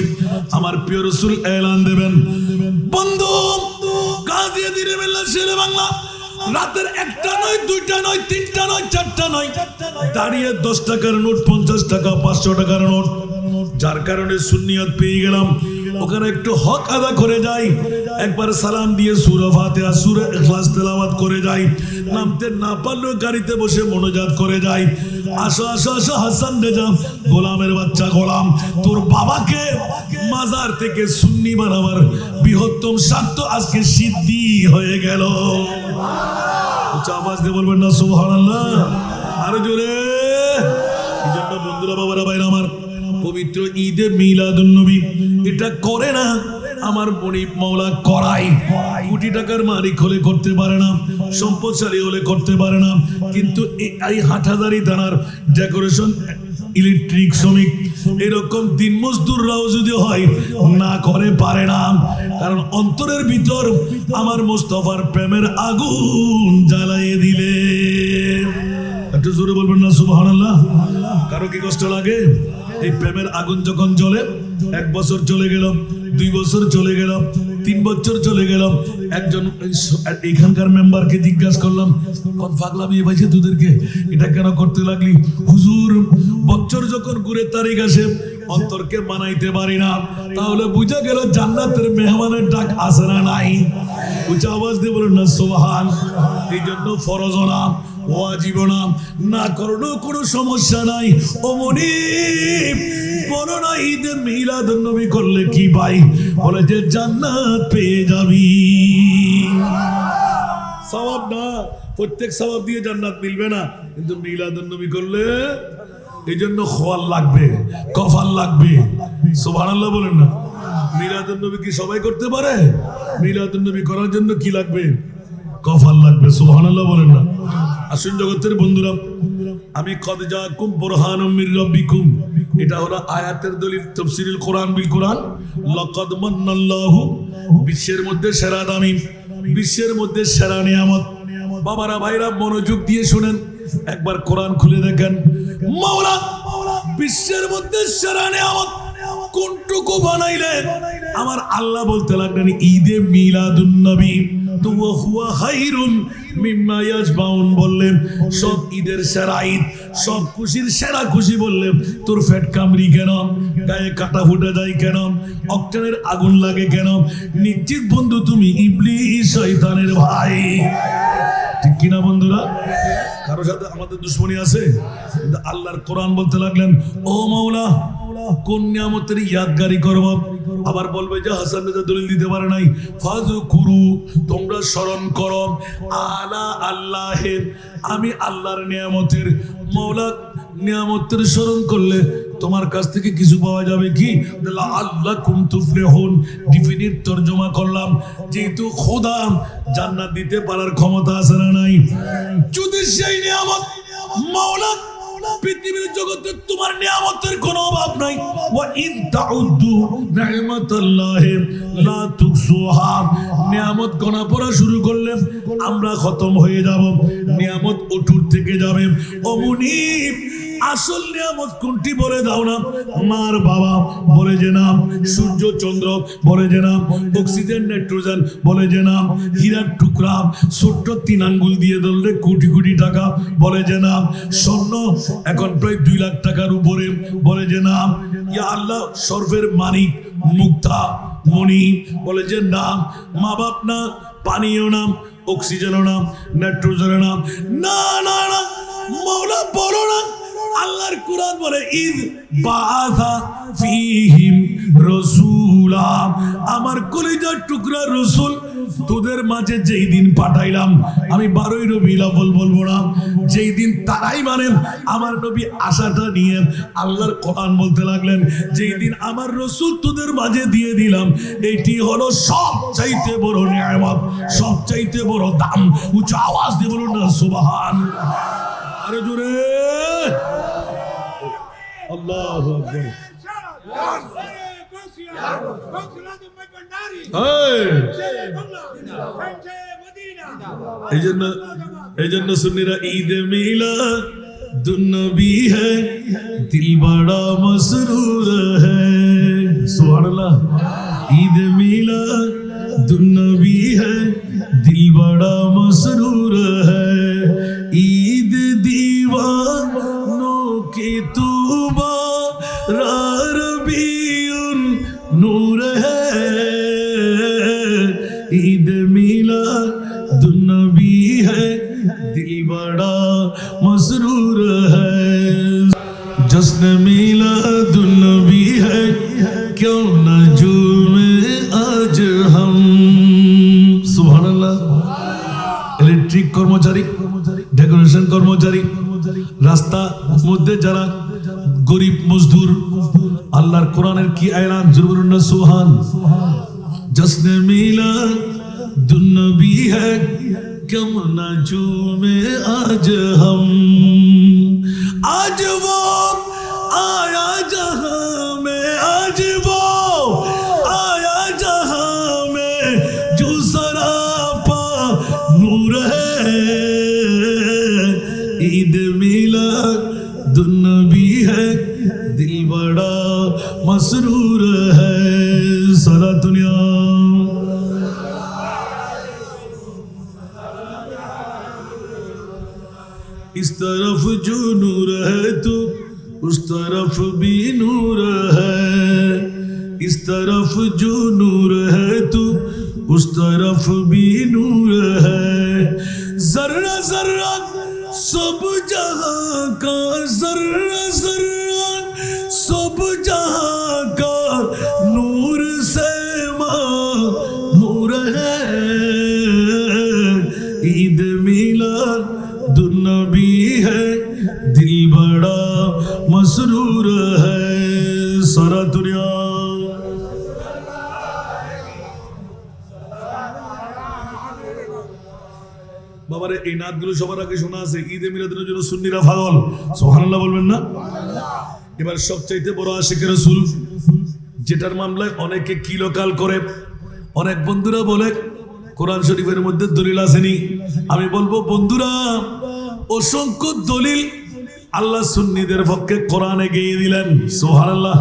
আমার প্রিয় রাসূল এলান দেবেন বন্ধু গাজীদের মিল্লাত শেরে বাংলা রাতের একটা নয় দুইটা নয় তিনটা নয় চারটা নয় দাঁড়িয়ে 10 টাকার নোট 50 টাকা 500 টাকার নোট, যার কারণে সুন্নিয়ত পেয়ে গেলাম। ওখানে একটু হক আদা করে যাই, একবার সালাম দিয়ে সূরা ফাতিহা সূরা ইখলাস তেলাওয়াত করে যাই, নামতে না পারলেও গাড়িতে বসে মোনাজাত করে যাই। আসো আসো আসো হাসান রেজা গোলামের বাচ্চা গোলাম, তোর বাবাকে মাজার থেকে সুন্নি বানাবার বৃহত্তম স্বার্থ আজকে সিদ্ধি হয়ে গেল। আওয়াজ দিয়ে বলবেন না সুবহানাল্লাহ। আরো জোরে। এই জন্য বন্ধুরা বাবারা ভাইরা আমার পবিত্র ঈদে মিলাদুন নবী এটা করে না আমার মনিব মাওলা করাই। কোটি টাকার মালিক হলে করতে পারে না, সম্পদশালী হলে করতে পারে না, কিন্তু এই হাটহাজারী থানার ডেকোরেশন ইলেকট্রিক শ্রমিক এরকম দিন মজদুররাও যদি হয় না করে পারে না। কারণ অন্তরের ভিতর আমার মুস্তাফার প্রেমের আগুন জ্বালিয়ে দিলে। একটু জোরে বলবেন না সুবহানাল্লাহ। কারো কি কষ্ট লাগে? এই প্রেমের আগুন যখন জ্বলে 1 বছর চলে গেল, 2 বছর চলে গেল, 3 বছর চলে গেল। একজন এখানকার মেম্বারকে জিজ্ঞাসা করলাম, কোন পাগলামি ভাইছে তোদেরকে, এটা কেন করতে লাগলি? হুজুর বছর যখন ঘুরে তারিখ আসে অন্তরকে মানাইতে পারি না, তাহলে বুঝা গেল জান্নাতের মেহমানের ডাক আসে না নাই। উঁচা আওয়াজ দিয়ে বলেন না সুবহান। এই জন্য ফরজ না ওয়াজিব না করলেও কোনো সমস্যা নাই। ও মনিব বলো না ঈদে মিলাদুন নবী করলে কি পাই? বলে যে জান্নাত পেয়ে যাবি। সওয়াব না, প্রত্যেক সওয়াব দিয়ে জান্নাত মিলবে না, কিন্তু মিলাদুন নবী করলে এই জন্য খোয়াল লাগবে, কফাল লাগবে। সুবহানাল্লাহ বলেন না। মিলাদুন নবী কি সবাই করতে পারে? মিলাদুন নবী করার জন্য কি লাগবে? কফাল লাগবে। সুবহানাল্লাহ বলেন না। আসুন জগতের বন্ধুরা, আমি কদ জাকুম বুরহানুম মির রাব্বিকুম, এটা হলো আয়াতের দলিল, তাফসীরুল কোরআন বিল কোরআন। লাকাদ মান্নাল্লাহু, বিশ্বের মধ্যে সেরা দামি, বিশ্বের মধ্যে সেরা নিয়ামত। বাবারা ভাইরা মনোযোগ দিয়ে শুনেন, একবার কোরআন খুলে দেখেন। মাওলা বিশ্বের মধ্যে সেরা নিয়ামত কোনটুকু বানাইলেন? আমার আল্লাহ বলতে লাগলেন ঈদে মিলাদুন নবী। তো হুয়া খায়রুম মিম্মা ইয়াজমাউন বললেন সব ঈদের সেরা ঈদ, সব খুশির সেরা খুশি বললেন। তোর ফেট কামড়ি কেন? গায়ে কাটা ফুটে যায় কেন? অক্টেনের আগুন লাগে কেন? নিশ্চিত বন্ধু তুমি ইবলিস শয়তানের ভাই। ঠিক কিনা বন্ধুরা? কারো সাথে আমাদের দুশ্মনী আছে, কিন্তু আল্লাহর কোরআন বলতে লাগলেন, ও মাওলা কোন নিয়ামতের ইয়াদগারি করব? আবার বলবে যে হাসান রাজা দলিল দিতে পারে নাই, ফাযকুরু তোমরা স্মরণ করো আলা আল্লাহে, আমি আল্লাহর নিয়ামতের, মাওলা নিয়ামতের স্মরণ করলে তোমার কাছ থেকে কিছু পাওয়া যাবে কি? লাআল্লাকুম তুফলিহুন। ডিফিনিট তরজমা করলাম, যেহেতু খোদা জান্নাত দিতে পারার ক্ষমতা আছে না নাই? যদি সেই নিয়ামত মাওলা পৃথিবীর জগতে তোমার নিয়ামতের কোনো অভাব নাই, ওয়া ইন তাউদ্দু নি'মাতাল্লাহি লা তুহসুহা, নিয়ামত গণা পড়া শুরু করলে আমরা খতম হয়ে যাব, নিয়ামত অটুট থেকে যাবে। ও মুনিব, আসল নিয়ামত কোনটি বলে দাও না? মার বাবা বলে যে নাম, সূর্য চন্দ্র বলে যে নাম, অক্সিজেন নাইট্রোজেন বলে যে নাম, হীরার টুকরা ছোট্ট 3 আঙ্গুল দিয়ে ধরলে কোটি কোটি টাকা বলে যে নাম, স্বর্ণ এখন প্রায় 2 লাখ টাকার উপরে বলে যে নাম, ইয়া আল্লাহ সর্বের মানিক মুক্তা মণি বলে যে নাম, মা বাপ না, পানীয় নাম, অক্সিজেনও নাম, নাইট্রোজেনের নাম, না না না মাওলা বলো না। আল্লাহর কুরআন বলে ইদ বাআসা ফীহিম রাসূলা, আমার কলিজার টুকরা রাসূল তোদের মাঝে যেই দিন পাঠাইলাম, আমি 12ই রবিউল আউয়াল বলবো না, যেই দিন তারাই মানেন আমার নবী আশাটা নিয়ে আল্লাহর কোরআন বলতে লাগলেন, যেই দিন আমার রাসূল তোদের মাঝে দিয়ে দিলাম, এইটি হলো সবচাইতে বড় নিয়ামত, সবচাইতে বড় দাম। উচ্চ আওয়াজ দিয়ে বলুন না সুবহানাল্লাহ, আরে জোরে আল্লাহু আকবার। এই জন্য সুন্নিরা ঈদ মিলাদুন্নবী হ্যায় দিল বড়া মসরুর হ্যায়, সুবহানাল্লাহ। ঈদ মিলাদুন্নবী হ্যায় দিল বড়া মসরুর হ্যায়, ঈদ दीवानों की तूबा रबीउन नूर है, ईद मिलादुन्नबी है दिल बड़ा मसरूर है, जश्न मिलादुन्नबी है क्यों न झूमे आज हम। सुभानाल्लाह। इलेक्ट्रिक कर्मचारी, ডেকোরেশন কর্মচারী, রাস্তা মধ্যে যারা গরিব মজদুর, আল্লাহর কোরআনের কি এলান, জোরে বলুন না সুবহান। জশ্নে মিলাদুন্নবী হ্যায় ক্यों न झूमे आज हम, आज वो आया जहां में, आज वो आया जहां में जो सरापा नूर है, ईद मिलादुन्नबी है दिल बड़ा मसरूर है, सारा दुनिया इस तरफ जो नूर है तो उस तरफ भी नूर है, इस तरफ जो नूर है तो उस तरफ भी नूर है, जर्रा जर्रा सब जहां का, जर्रा जर्रा सब जहां का नूर से मामूर है, ईद मिलादुन्नबी है दिल बड़ा मसरूर है, सारा दुनिया বাবারে এই নাতগুলো সবার আগে শোনা আছে। ঈদে মিলাদের জন্য সুন্নিরা পাগল, সুবহানাল্লাহ বলবেন না? এবার সবচাইতে বড় আশিক রাসূল, যেটার মামলায় অনেকে কিলোকাল করে, অনেক বন্ধুরা বলে কোরআন শরীফের মধ্যে দলিল আসেনি। আমি বলবো বন্ধুরা, অসংখ্য দলিল আল্লাহ সুন্নিদের পক্ষে কোরআনে গিয়ে দিলেন, সুবহানাল্লাহ।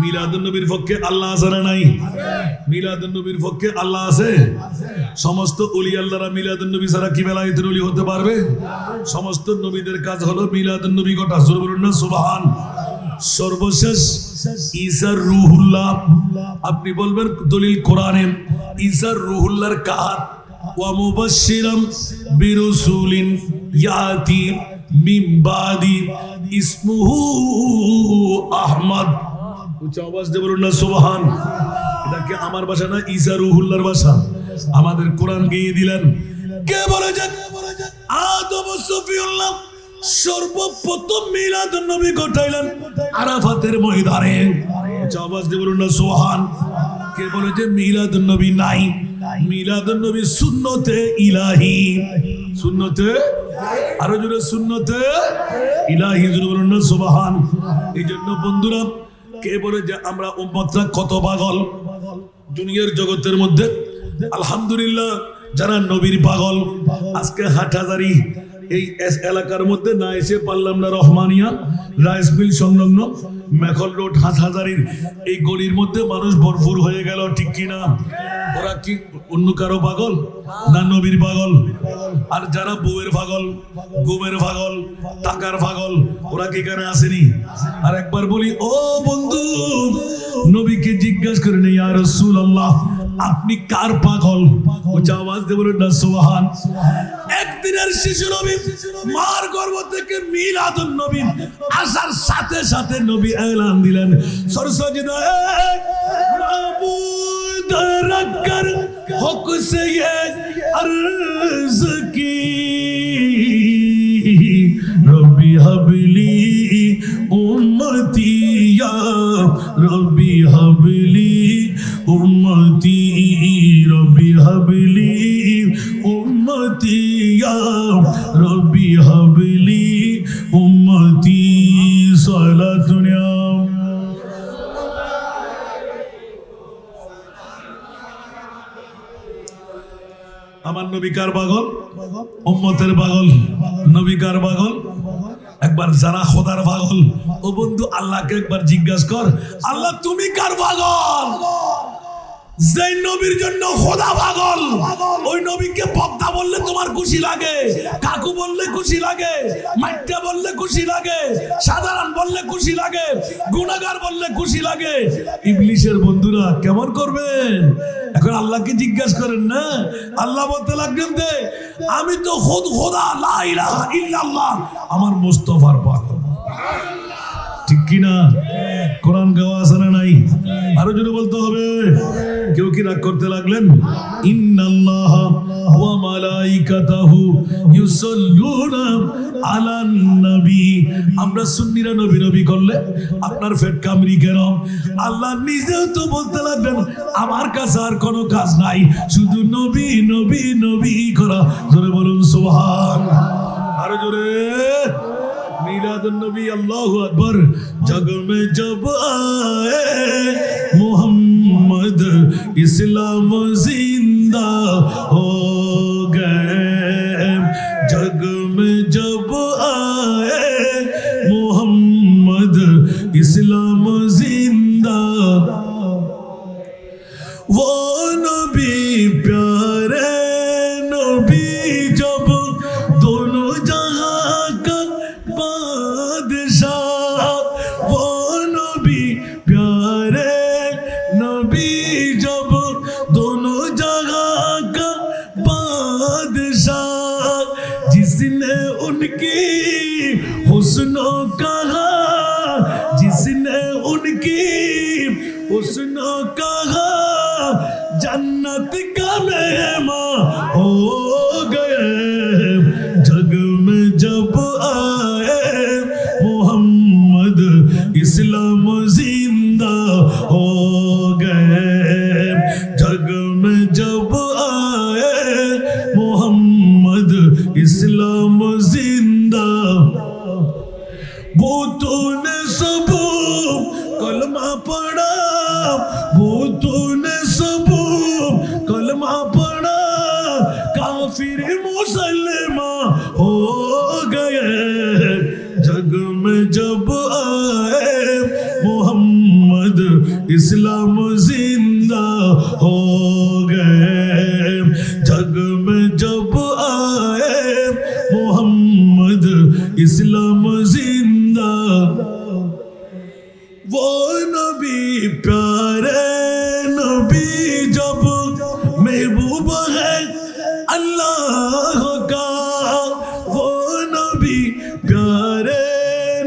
মিলাদুন নবীর পক্ষে আল্লাহ আছে না নাই? মিলাদুন নবীর পক্ষে আল্লাহ আছে। সমস্ত ওলি আল্লাহরা মিলাদুন নবী ছাড়া কি বেলায়েতের ওলি হতে পারবে? সমস্ত নবীদের কাজ হলো মিলাদুন নবী ঘটা, জোরে বলুন না সুবহান। সর্বশেষ ঈসার রূহুল্লাহ, আপনি বলবেন দলিল কোরআনে ঈসার রূহুল্লাহর কাহাত ওয়া মুবাশশিরাম বিরাসূলিন ইয়াতি মিন বাদি ইসমুহু আহমদ। উচ্চ আওয়াজ দিয়ে বলুন না সুবহান। এটা কি আমার ভাষা না ঈসা রুহুল্লাহর ভাষা? আমাদের কোরআন গিয়ে দিলেন কে বলেছেন? আদম সফিউল্লাহ সর্বপ্রথম মিলাদুন নবী ঘটাইলেন আরাফাতের ময়দানে। উচ্চ আওয়াজ দিয়ে বলুন না সুবহান। কে বলেছে মিলাদুন নবী নাই? মিলাদুন নবী সুন্নতে ইলাহি। সুন্নতে, আরো জোরে সুন্নতে ইলাহি, জোরে বলুন না সুবহান। এই জন্য বন্ধুরা, কে বলে যে আমরা উম্মতরা কত পাগল দুনিয়ার জগতের মধ্যে? আলহামদুলিল্লাহ, যারা নবীর পাগল, আজকে হাটহাজারি এই এলাকার মধ্যে না এসে পারলাম না। রহমানিয়া রাইস মিল সংলগ্ন মেখল রোড হাটহাজারির এই গলির মধ্যে মানুষ ভরপুর হয়ে গেল, ঠিক কিনা? ওরা কি অন্য কারো পাগল না নবীর পাগল? আর যারা বউয়ের পাগল, গুমের পাগল, টাকার পাগল, ওরা কি এখানে আসেনি? আর একবার বলি, ও বন্ধু, নবীকে জিজ্ঞাসা করেন ইয়া রাসূলুল্লাহ আপনি কার পাগল? উচ্চ আওয়াজ দিয়ে বলুন না সুবহান। একদিনের শিশু নবী মার গর্ভ থেকে মিলাদুন নবী আসার সাথে সাথে নবী এলান দিলেন সরসজিদা মাবুদ রাক্কার হক সে আরজ কি রব্বি হাবলি উম্মতি ইয়া রব্বি হাবলি উম্মতি রব্বি হাবলি উম্মতি ইয়া রব্বি হাবলি উম্মতি সালাতুন ইয়া। আমার নবী কার পাগল? উম্মতের পাগল। নবী কার পাগল? একবার যারা খোদার পাগল, ও বন্ধু আল্লাহকে একবার জিজ্ঞাসা কর, আল্লাহ তুমি কার পাগল? যে নবীর জন্য খোদা পাগল, ওই নবীকে বক্তা বললে তোমার খুশি লাগে, কাকু বললে খুশি লাগে, মাইটা বললে খুশি লাগে, সাধারণ বললে খুশি লাগে, গুনাহগার বললে খুশি লাগে। ইবলিশের বন্ধুরা কেমন করবেন? এখন আল্লাহকে জিজ্ঞাসা করেন না। আল্লাহ বলতে লাগলেন যে আমি তো খুদ খোদা, লা ইলাহা ইল্লাল্লাহ, আমার মুস্তাফার পাগল, ঠিক কিনা? কোরআন গাওয়া আছে না নাই? আরো জোরে বলতে হবে। কেউ কি রাগ করতে লাগলেন? ইন্নাল্লাহা ওয়া মালাইকাতাহু ইউসাল্লুনা আলান নবী। আমরা সুন্নিরা নবী নবী করলে আপনার পেট কামড়ি কেন? আল্লাহ নিজেও তো বলতে লাগলেন আমার কাছে আর কোনো কাজ নাই, শুধু নবী নবী নবী করা। জোরে বলুন সুবহান। আরো জোরে। মিলাদুন নবী আল্লাহু আকবার। जग में जब आए मोहम्मद इस्लाम जिंदा हो गए। जग में जब आए मोहम्मद इस्लाम जिंदा। वो नबी प्यारे नबी जब दोनों जहां का बादशाह। वो नबी प्यारे नबी जब दोनों जहां का बादशाह। जिसने उनकी हुस्नो कहा, जिसने उनकी हुस्नो कहा, जन्नत का मेहमान हो गए। जग में जब आए मोहम्मद इस्लाम जिंदा हो गए। जग में जब आए मोहम्मद इस्लाम जिंदा। भूतों ने सब कलमा पढ़ा, भूतों ने सब कलमा पढ़ा, काफिर मुसलमान हो गए। जग में जब आए मोहम्मद इस्लाम जिंदा हो गए। जग में जब आए मोहम्मद इस्लाम जिंदा। वो नबी प्यारे नबी जब महबूब है अल्लाह का वो नबी प्यारे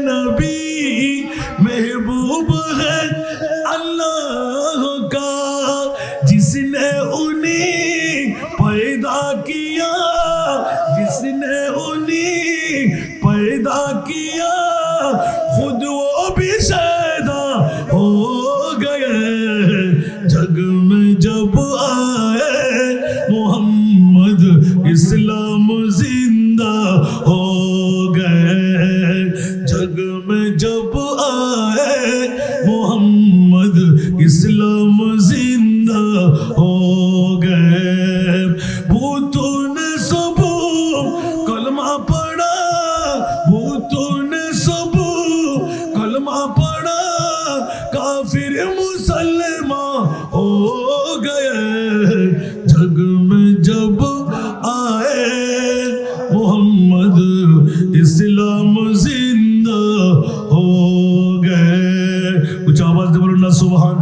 नबी महबूब है अल्लाह का जिसने उन्हें पैदा किया जिसने उन्हें पैदा किया खुद वो भी पैदा हो गए जग में जब आए मोहम्मद इस्लाम जिंदा हो गए जग में जब आए मोहम्मद इस्लाम जिंदा हो गए भूतों ने सब कलमा पढ़ा भूतों ने सब कलमा पढ़ा काफिर मुसलमान हो गए जग में जब आए मोहम्मद इस्लाम जिंदा हो गए कुछ आवाज दे बोलो ना सुभान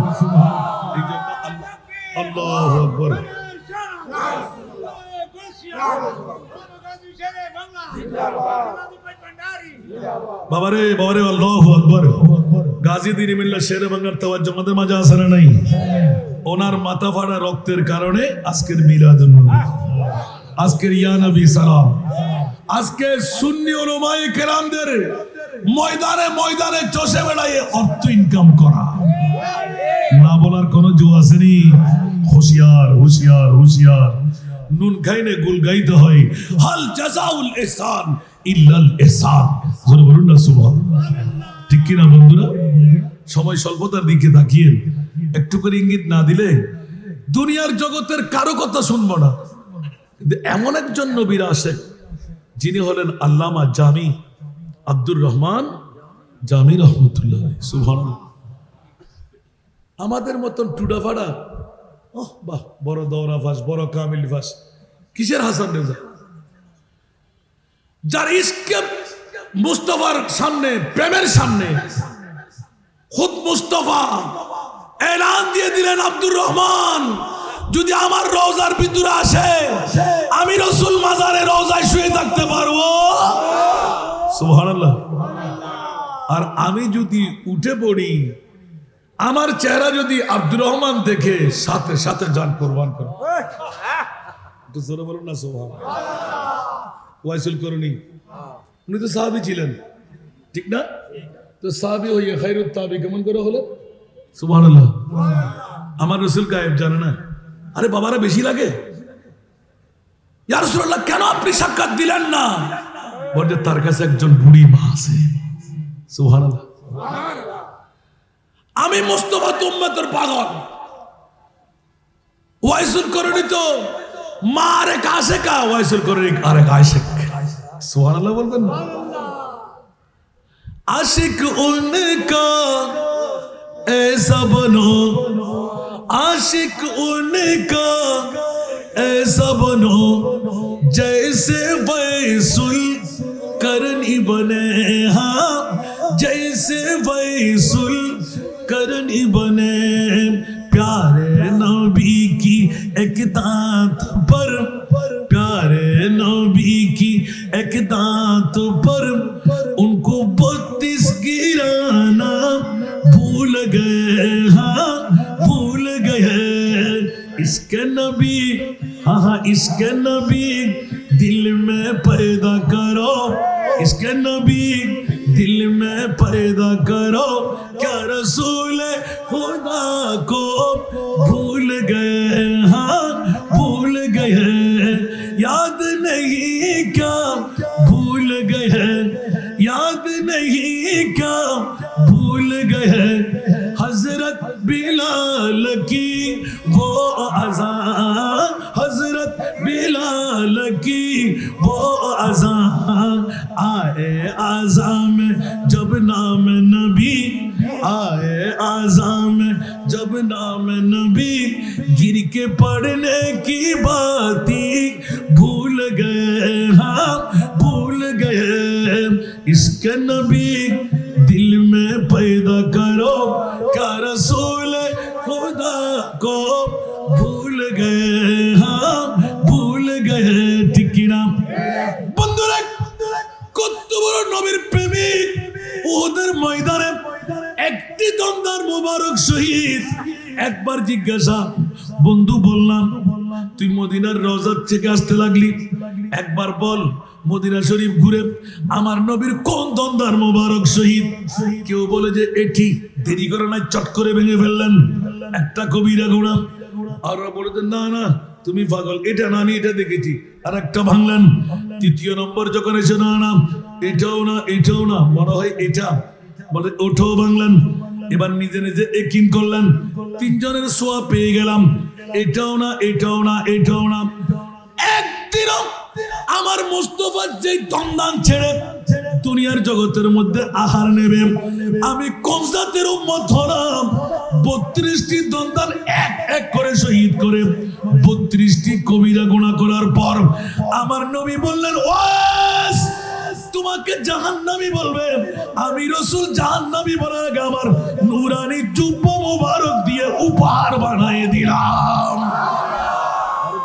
अल्लाह अकबर বাবারে বাবারে আল্লাহু আকবার গাজী দিরিমিল্লাহ শেরে বাংলার তাওয়াজ্জু আমাদের মাঝে আছে না নাই ওনার মাথা ফাটা রক্তের কারণে আজকের মিলাদুন নবী আজকের ইয়া নবী সালাম আজকে সুন্নি উলামায়ে কেরামদের ময়দানে ময়দানে চষে বেড়ায় অর্থ ইনকাম করা না বলার কোনো জো আসেনি হুঁশিয়ার হুঁশিয়ার হুঁশিয়ার নুন খাইনে গুল গাইতে হয় হাল জাযাউল ইহসান ইল্লাল ইহসান জোরে বলুন না সুবহানাল্লাহ ঠিক কি না বন্ধুরা সময় স্বল্পতার দিকে তাকিয়ে একটু করে ইঙ্গিত না দিলে দুনিয়ার জগতের কারো কথা শুনবো না কিন্তু এমন একজন নবীর আশিক যিনি হলেন আল্লামা জামি আব্দুর রহমান জামি রহমতুল্লাহ সুবহানাল্লাহ আমাদের মতন টুডাফাড়া ওহ বাহ বড় দৌরা ফাঁস বড় কামিল ফাঁস কিসের হাসান রেজা যার ইশকে মুস্তফার সামনে প্রেমের সামনে খুদ মুস্তফা এলান দিয়ে দিলেন আব্দুর রহমান যদি আমার রওজার ভিতরে আসে আমি রাসূল মাজারে রওজায় শুয়ে থাকতে পারবো সুবহানাল্লাহ আর আমি যদি উঠে পড়ি আমার চেহারা যদি আব্দুর রহমান দেখে সাথে সাথে জান কুরবান করে তো জোরে বলুন না সুবহানাল্লাহ ওয়াইসুল করুনি উনি তো সাহাবী ছিলেন ঠিক না তো সাহাবী হইয়া খায়রুত তাবি কেমন করে হলো সুবহানাল্লাহ আমার রাসূল গায়েব জানে না আরে বাবারা বেশি লাগে ইয়া রাসূলুল্লাহ কেন আপনি সাক্ষাৎ দিলেন না বলে তার কাছে একজন বুড়ি মা আছে সুবহানাল্লাহ আমি মুস্তাফা উম্মতের পাগল ওয়াইসুল করুনি তো মা আরেক আশিকা ওয়াইসুল করুনি আরেক আশিক সুবহানাল্লাহ বলবেন না आशिक उनका ऐसा बनो आशिक उनका ऐसा बनो जैसे वैसुल करनी बने हाँ जैसे वैसुल करनी बने प्यारे नबी की एक दांत पर प्यारे नबी की एक दांत पर उनको 32 गिराना भूल गए हाँ भूल गए इसके नबी हाँ इसके नबी दिल में पैदा करो इसके नबी दिल में पैदा करो क्या रसूल खुदा को भूल गए हाँ भूल गए याद नहीं क्या भूल गए याद नहीं क्या भूल गए हजरत बिलाल की वो अज़ान हजरत बिलाल की वो अज़ान आए आज़ान में जब नाम नबी आए आज़ान में जब नाम नबी गिर के पढ़ने की बाती भूल गए हाँ भूल गए इसके नबी दिल में पैदा करो क्या रसूल खुदा को भूल गए हाँ भूल गए ठीक ना বন্ধুরা, কত বড় নবীর প্রেমিক, ওদের ময়দানে একটি দন্দার মোবারক শহীদ। একবার জিজ্ঞাসা, বন্ধু বললাম তুই মদিনার রওজা থেকে আসতে লাগলি, একবার বল মদিনা শরীফ ঘুরে আমার নবীর কোন দন্দার মোবারক শহীদ? কেউ বলে যে এটি, দেরি করে নাই চট করে ভেঙে ফেললেন একটা কবিরা গুনাহ। আর বলে যে না না তুমি পাগল, এটা না, আমি এটা দেখেছি। আর একটা ভাঙলেন। তৃতীয় নম্বর যখন এসে না না এটাও না, এটাও না, মনে হয় এটা, বলে ওটাও ভাঙলেন। এবার নিজে নিজে একিন করলেন, তিনজনের সোয়া পেয়ে গেলাম, এটাও না, এটাও না, এটাও না। একদিনও আমার মুস্তাফা যেই দন্দান ছেড়ে দুনিয়ার জগতের মধ্যে আহার নেবে, আমি কমজাতের উম্মত হলাম। 32টি দন্দান এক এক করে শহীদ করে 32টি কবিরা গুনাহ করার পর আমার নবী বললেন, ওয়াস তোমাকে জাহান্নামী বলবে। আমি রাসূল জাহান্নামী বলার আগে আমার নূরানি জুব্বা মোবারক দিয়ে উপহার বানিয়ে দিলাম।